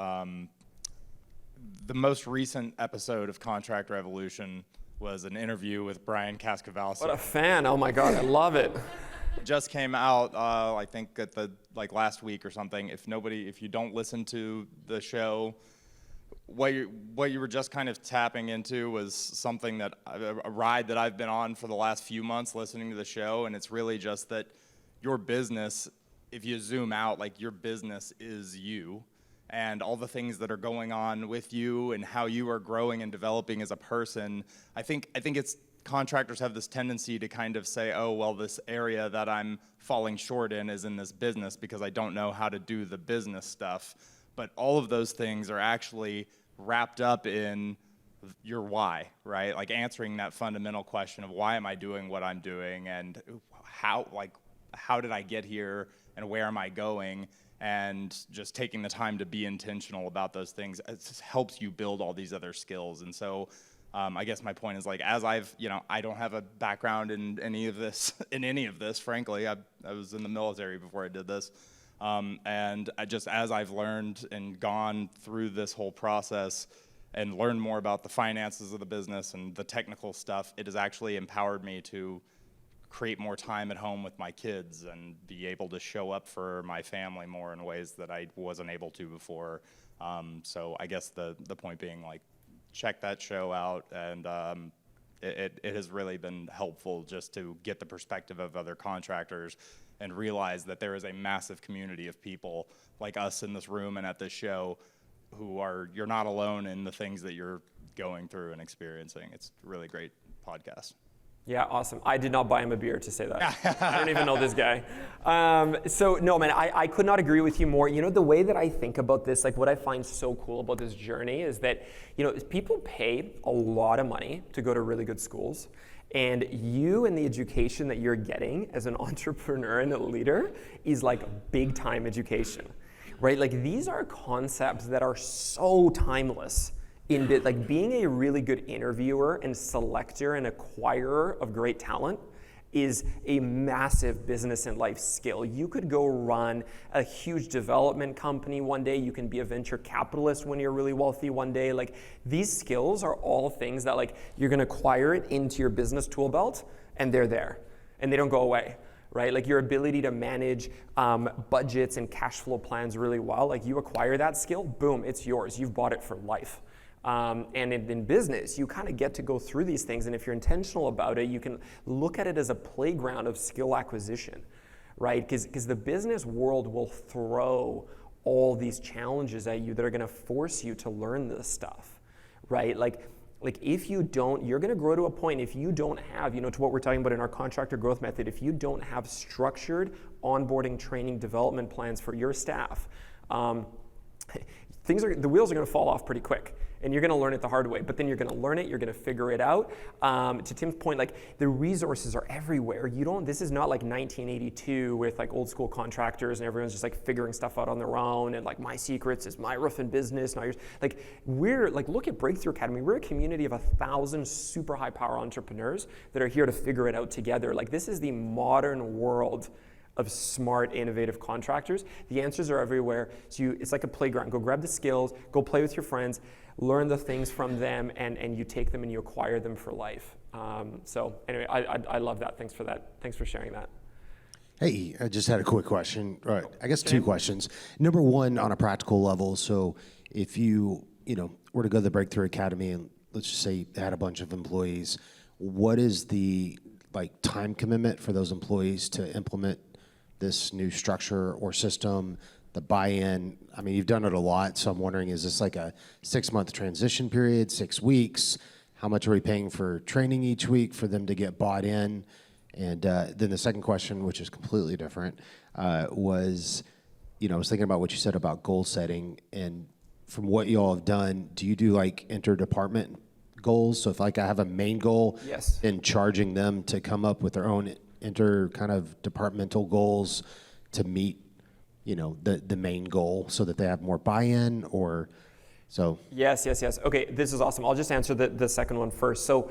the most recent episode of Contract Revolution was an interview with Brian Cascavalcio. What a fan. Oh my God, I love it. Just came out, I think at the last week or something. If you don't listen to the show, what you were just kind of tapping into was something that a ride that I've been on for the last few months listening to the show, and it's really just that your business, if you zoom out, like your business is you, and all the things that are going on with you and how you are growing and developing as a person. I think it's contractors have this tendency to kind of say, oh, well, this area that I'm falling short in is in this business because I don't know how to do the business stuff. But all of those things are actually wrapped up in your why, right? Like answering that fundamental question of why am I doing what I'm doing, and how did I get here, and where am I going? And just taking the time to be intentional about those things, it just helps you build all these other skills. And so I guess my point is, like, as I've, I don't have a background in any of this, frankly. I was in the military before I did this. And as I've learned and gone through this whole process and learned more about the finances of the business and the technical stuff, it has actually empowered me to create more time at home with my kids and be able to show up for my family more in ways that I wasn't able to before. So I guess the point being, like, check that show out, and it has really been helpful just to get the perspective of other contractors and realize that there is a massive community of people like us in this room and at this show you're not alone in the things that you're going through and experiencing. It's a really great podcast. Yeah, awesome. I did not buy him a beer to say that. I don't even know this guy. So no, man, I could not agree with you more. The way that I think about this, like what I find so cool about this journey is that, people pay a lot of money to go to really good schools. And you and the education that you're getting as an entrepreneur and a leader is like big time education, right? Like these are concepts that are so timeless. Like being a really good interviewer and selector and acquirer of great talent is a massive business and life skill. You could go run a huge development company one day. You can be a venture capitalist when you're really wealthy one day. Like these skills are all things that like you're gonna acquire it into your business tool belt, and they're there and they don't go away. Right? Like your ability to manage budgets and cash flow plans really well, like you acquire that skill, boom, it's yours. You've bought it for life. And in business, you kind of get to go through these things, and if you're intentional about it, you can look at it as a playground of skill acquisition, right? Because the business world will throw all these challenges at you that are going to force you to learn this stuff, right? Like if you don't, you're going to grow to a point, if you don't have, to what we're talking about in our contractor growth method, if you don't have structured onboarding, training, development plans for your staff, the wheels are going to fall off pretty quick. And you're going to learn it the hard way, but then you're going to learn it, you're going to figure it out. To Tim's point, like the resources are everywhere. This is not like 1982 with like old school contractors and everyone's just like figuring stuff out on their own and like my secrets is my roofing business, not yours. Like look at Breakthrough Academy. We're a community of 1,000 super high power entrepreneurs that are here to figure it out together. Like this is the modern world of smart, innovative contractors. The answers are everywhere. So it's like a playground. Go grab the skills, go play with your friends, learn the things from them, and you take them and you acquire them for life. So anyway, I love that. Thanks for that. Thanks for sharing that. Hey, I just had a quick question. Right, I guess two questions. Number one, on a practical level, so if you were to go to the Breakthrough Academy and let's just say they had a bunch of employees, what is the time commitment for those employees to implement this new structure or system, the buy-in? I mean, you've done it a lot, so I'm wondering, is this like a 6-month transition period, 6 weeks? How much are we paying for training each week for them to get bought in? And then the second question, which is completely different, was, I was thinking about what you said about goal setting, and from what you all have done, do you do like interdepartment goals? So if I have a main goal, yes, then charging them to come up with their own kind of departmental goals to meet, the main goal so that they have more buy-in, or so? Yes. Okay, this is awesome. I'll just answer the second one first. So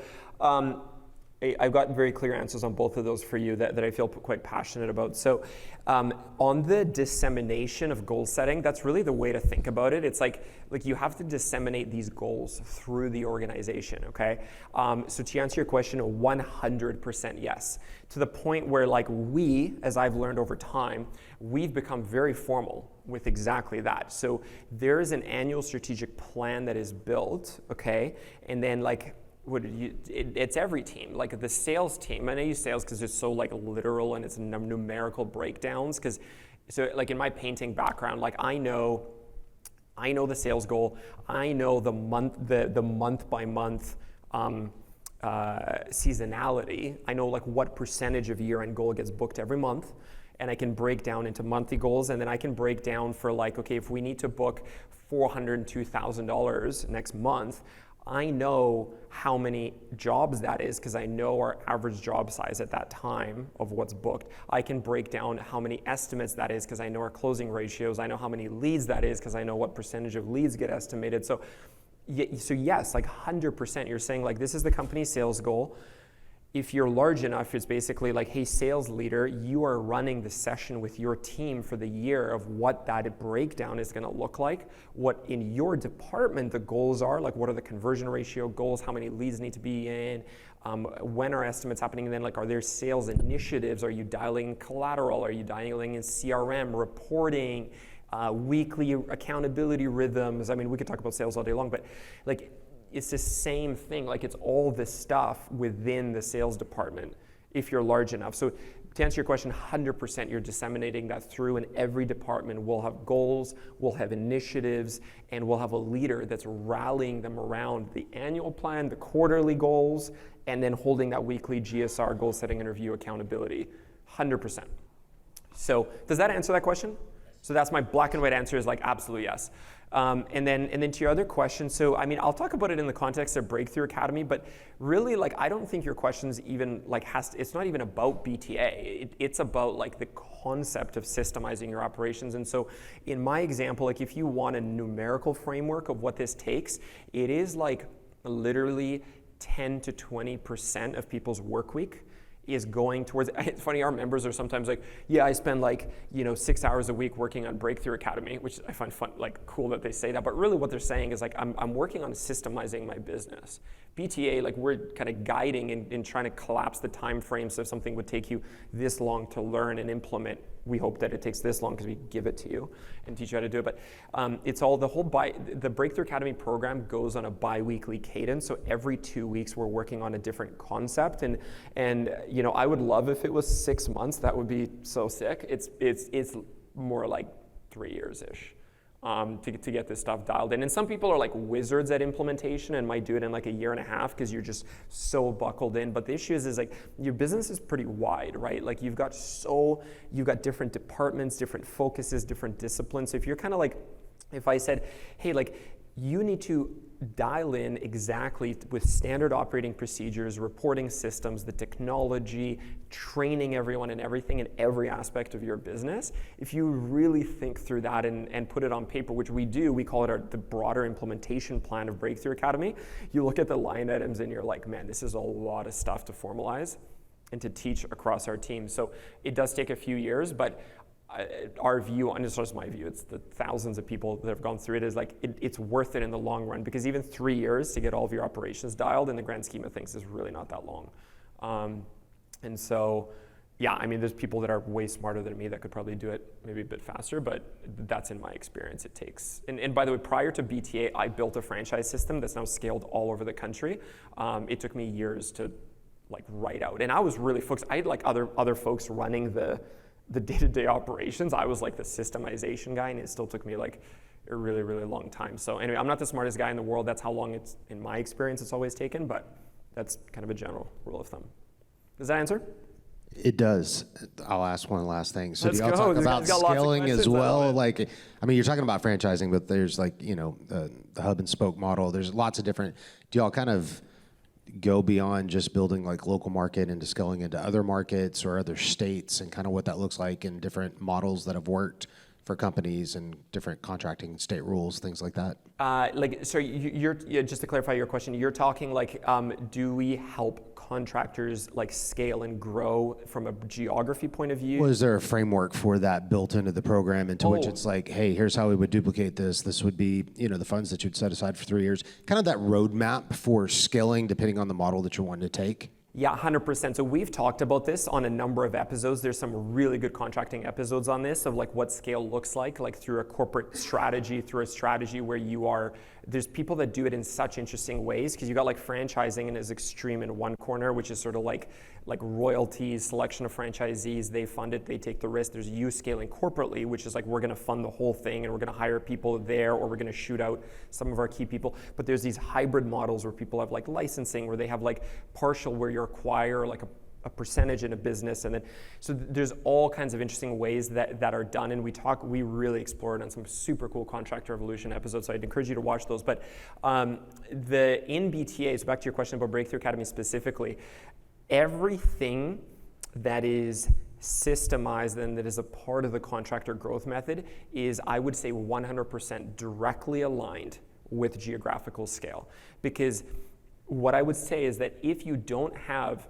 I've got very clear answers on both of those for you that I feel quite passionate about. So on the dissemination of goal setting, that's really the way to think about it. It's like you have to disseminate these goals through the organization, okay? So to answer your question, 100% yes. To the point where like we, as I've learned over time, we've become very formal with exactly that. So there is an annual strategic plan that is built, okay? And then like, it's every team, like the sales team. And I use sales because it's so like literal and it's numerical breakdowns. Because so like in my painting background, like I know the sales goal. I know the month by month seasonality. I know like what percentage of year-end goal gets booked every month. And I can break down into monthly goals, and then I can break down for like, okay, if we need to book $402,000 next month, I know how many jobs that is because I know our average job size at that time of what's booked. I can break down how many estimates that is because I know our closing ratios. I know how many leads that is because I know what percentage of leads get estimated. So yes, like 100%, you're saying like this is the company's sales goal. If you're large enough, it's basically like, hey, sales leader, you are running the session with your team for the year of what that breakdown is going to look like, what in your department the goals are, like what are the conversion ratio goals, how many leads need to be in, when are estimates happening, and then like are there sales initiatives, are you dialing collateral, are you dialing in CRM, reporting, weekly accountability rhythms. I mean, we could talk about sales all day long, but like, it's the same thing, like it's all this stuff within the sales department if you're large enough. So to answer your question, 100% you're disseminating that through, and every department will have goals, will have initiatives, and will have a leader that's rallying them around the annual plan, the quarterly goals, and then holding that weekly GSR, goal setting and review accountability, 100%. So does that answer that question? So that's my black and white answer is like absolutely yes. And then to your other question, so I mean, I'll talk about it in the context of Breakthrough Academy, but really like, I don't think your question's even like it's not even about BTA. It's about like the concept of systemizing your operations. And so in my example, like if you want a numerical framework of what this takes, it is like literally 10 to 20% of people's work week is going towards, it's funny, our members are sometimes like, yeah, I spend like, 6 hours a week working on Breakthrough Academy, which I find fun, like cool that they say that, but really what they're saying is like, I'm working on systemizing my business. BTA, like we're kind of guiding in trying to collapse the time frame so if something would take you this long to learn and implement, we hope that it takes this long because we give it to you and teach you how to do it. But it's all the Breakthrough Academy program goes on a bi-weekly cadence. So every 2 weeks we're working on a different concept. And I would love if it was 6 months. That would be so sick. It's more like 3 years-ish. To get this stuff dialed in. And some people are like wizards at implementation and might do it in like a year and a half because you're just so buckled in. But the issue is like your business is pretty wide, right? Like you've got different departments, different focuses, different disciplines. So if you're kind of like, if I said, hey, like you need to dial in exactly with standard operating procedures, reporting systems, the technology, training everyone and everything in every aspect of your business. If you really think through that and put it on paper, which we do, we call it the broader implementation plan of Breakthrough Academy. You look at the line items and you're like, man, this is a lot of stuff to formalize and to teach across our team. So it does take a few years, but our view, and it's not just my view, it's the thousands of people that have gone through it, is like it's worth it in the long run because even 3 years to get all of your operations dialed in the grand scheme of things is really not that long. And so, yeah, I mean, there's people that are way smarter than me that could probably do it maybe a bit faster, but that's in my experience it takes. And by the way, prior to BTA, I built a franchise system that's now scaled all over the country. It took me years to like write out, and I was really focused. I had like other folks running the day-to-day operations. I was like the systemization guy, and it still took me like a really, really long time. So anyway, I'm not the smartest guy in the world. That's how long it's, in my experience, it's always taken, but that's kind of a general rule of thumb. Does that answer? It does. I'll ask one last thing. So Let's do y'all go. talk This about guy's got lots of scaling as questions. I love well? it. Like, I mean, you're talking about franchising, but there's like, the hub and spoke model. There's lots of different, do y'all kind of go beyond just building like local market into scaling into other markets or other states and kind of what that looks like in different models that have worked for companies and different contracting state rules, things like that? So you're just to clarify your question, you're talking like, do we help contractors like scale and grow from a geography point of view? Well, is there a framework for that built into the program into which it's like, hey, here's how we would duplicate this. This would be, the funds that you'd set aside for 3 years. Kind of that roadmap for scaling depending on the model that you're wanting to take? Yeah, 100%. So we've talked about this on a number of episodes. There's some really good contracting episodes on this of like what scale looks like through a corporate strategy, through a strategy where there's people that do it in such interesting ways, because you got like franchising and is extreme in one corner, which is sort of like royalties, selection of franchisees, they fund it, they take the risk. There's you scaling corporately, which is like we're gonna fund the whole thing and we're gonna hire people there, or we're gonna shoot out some of our key people. But there's these hybrid models where people have like licensing, where they have like partial, where you acquire like a percentage in a business, and then so there's all kinds of interesting ways that are done, and we really explored on some super cool Contractor Evolution episodes, so I'd encourage you to watch those. But in BTA, so back to your question about Breakthrough Academy specifically, everything that is systemized and that is a part of the contractor growth method is, I would say, 100% directly aligned with geographical scale. Because what I would say is that if you don't have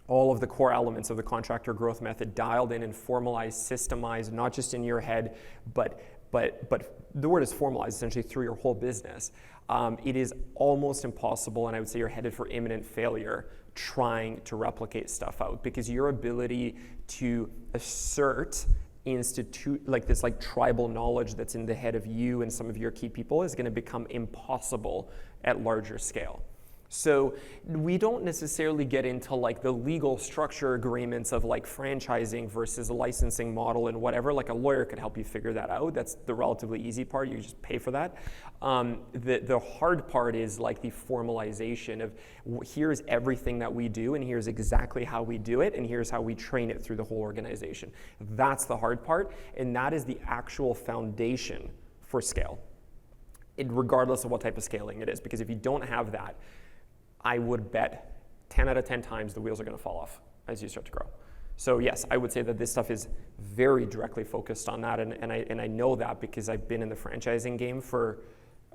all of the core elements of the contractor growth method dialed in and formalized, systemized, not just in your head, but the word is formalized essentially through your whole business, it is almost impossible, and I would say you're headed for imminent failure trying to replicate stuff out, because your ability to assert this tribal knowledge that's in the head of you and some of your key people is going to become impossible at larger scale. So we don't necessarily get into like the legal structure agreements of like franchising versus a licensing model and whatever. Like a lawyer could help you figure that out. That's the relatively easy part. You just pay for that. The hard part is like the formalization of here's everything that we do, and here's exactly how we do it, and here's how we train it through the whole organization. That's the hard part, and that is the actual foundation for scale, regardless of what type of scaling it is. Because if you don't have that, I would bet 10 out of 10 times the wheels are going to fall off as you start to grow. So yes, I would say that this stuff is very directly focused on that, and I know that because I've been in the franchising game for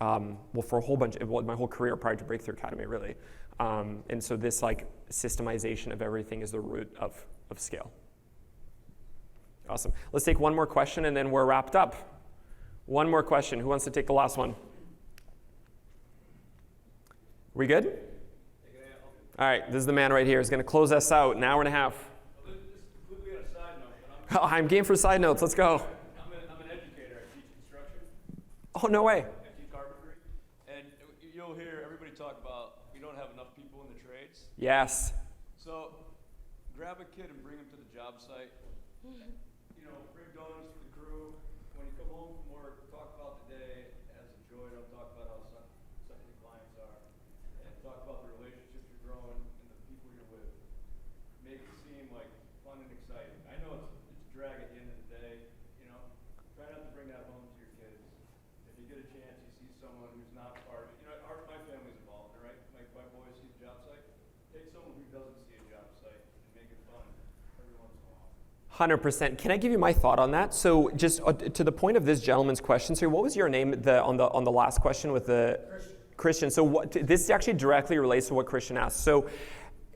a whole bunch, my whole career prior to Breakthrough Academy, really. And so this like systemization of everything is the root of scale. Awesome. Let's take one more question and then we're wrapped up. One more question. Who wants to take the last one? We good? All right, this is the man right here. He's going to close us out, an hour and a half. Just quickly on a side note. I'm game for side notes. Let's go. I'm an educator. I teach construction. Oh, no way. I teach carpentry. And you'll hear everybody talk about we don't have enough people in the trades. Yes. So grab a kid and bring him to the job site. Bring donuts for the crew. When you come home from work, talk about the day as a joy. Don't talk about how sucky the clients are. And talk about the relationships you're growing and the people you're with. Make it seem like fun and exciting. I know it's a drag at the end of the day. Try not to bring that home to your kids. If you get a chance, you see someone who's not part of it. My family's involved, right? My boys see the job site. Take someone who doesn't see a job site and make it fun every once in a while. 100%. Can I give you my thought on that? So just to the point of this gentleman's question, so what was your name on the last question with the Christian? So this actually directly relates to what Christian asked. So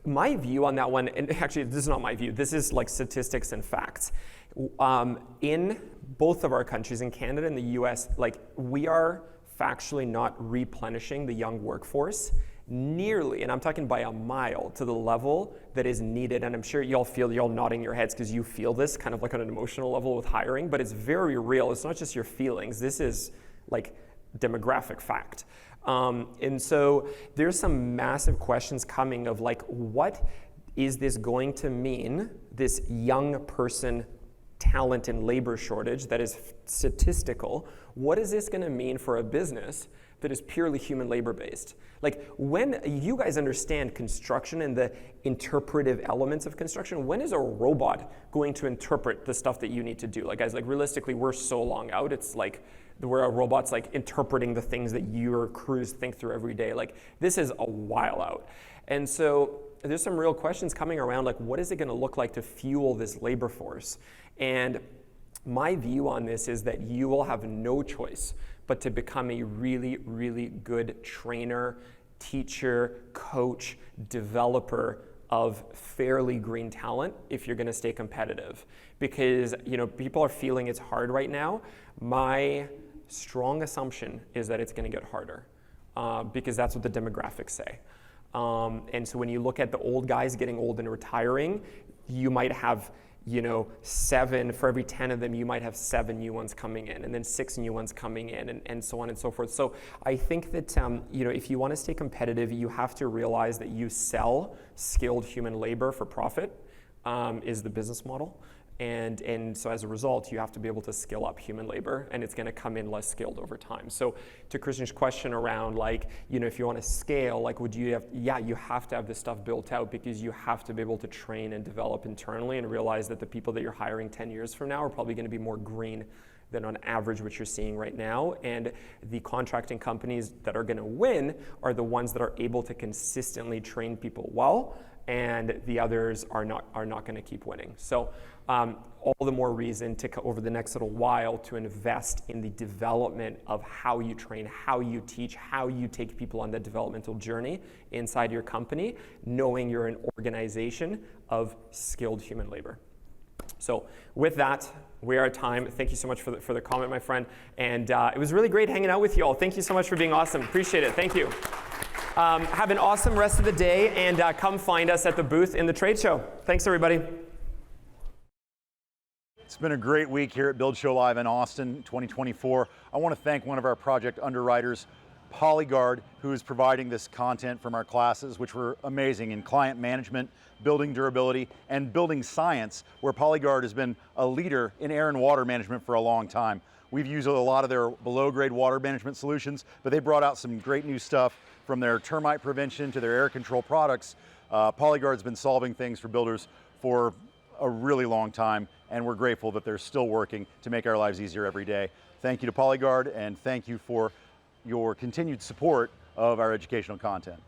my view on that one, and actually this is not my view, this is like statistics and facts. In both of our countries, in Canada and the US, like we are factually not replenishing the young workforce nearly, and I'm talking by a mile, to the level that is needed. And I'm sure y'all nodding your heads because you feel this kind of like on an emotional level with hiring, but it's very real. It's not just your feelings. This is like demographic fact. And so there's some massive questions coming of like, what is this going to mean, this young person talent and labor shortage that is statistical? What is this going to mean for a business that is purely human labor based? Like, when you guys understand construction and the interpretive elements of construction, when is a robot going to interpret the stuff that you need to do? Like, guys, like realistically, we're so long out. It's like where a robot's like interpreting the things that your crews think through every day. Like, this is a while out. And so there's some real questions coming around, like what is it going to look like to fuel this labor force? And My view on this is that you will have no choice but to become a really, really good trainer, teacher, coach, developer of fairly green talent if you're going to stay competitive. Because people are feeling it's hard right now. My strong assumption is that it's going to get harder because that's what the demographics say. And so when you look at the old guys getting old and retiring, you might have 7, for every 10 of them, you might have 7 new ones coming in, and then 6 new ones coming in, and so on and so forth. So I think that if you want to stay competitive, you have to realize that you sell skilled human labor for profit is the business model. And so as a result, you have to be able to skill up human labor, and it's going to come in less skilled over time. So to Christian's question around if you want to scale, would you have, you have to have this stuff built out because you have to be able to train and develop internally and realize that the people that you're hiring 10 years from now are probably going to be more green than on average what you're seeing right now. And the contracting companies that are going to win are the ones that are able to consistently train people well, and the others are not going to keep winning. So all the more reason to, over the next little while, to invest in the development of how you train, how you teach, how you take people on the developmental journey inside your company, knowing you're an organization of skilled human labor. So with that, we are at time. Thank you so much for the comment, my friend. And it was really great hanging out with you all. Thank you so much for being awesome. Appreciate it. Thank you. Have an awesome rest of the day, and come find us at the booth in the trade show. Thanks, everybody. It's been a great week here at Build Show Live in Austin 2024. I want to thank one of our project underwriters, Polyguard, who is providing this content from our classes, which were amazing in client management, building durability, and building science, where Polyguard has been a leader in air and water management for a long time. We've used a lot of their below-grade water management solutions, but they brought out some great new stuff from their termite prevention to their air control products. Polyguard's been solving things for builders for a really long time, and we're grateful that they're still working to make our lives easier every day. Thank you to Polyguard, and thank you for your continued support of our educational content.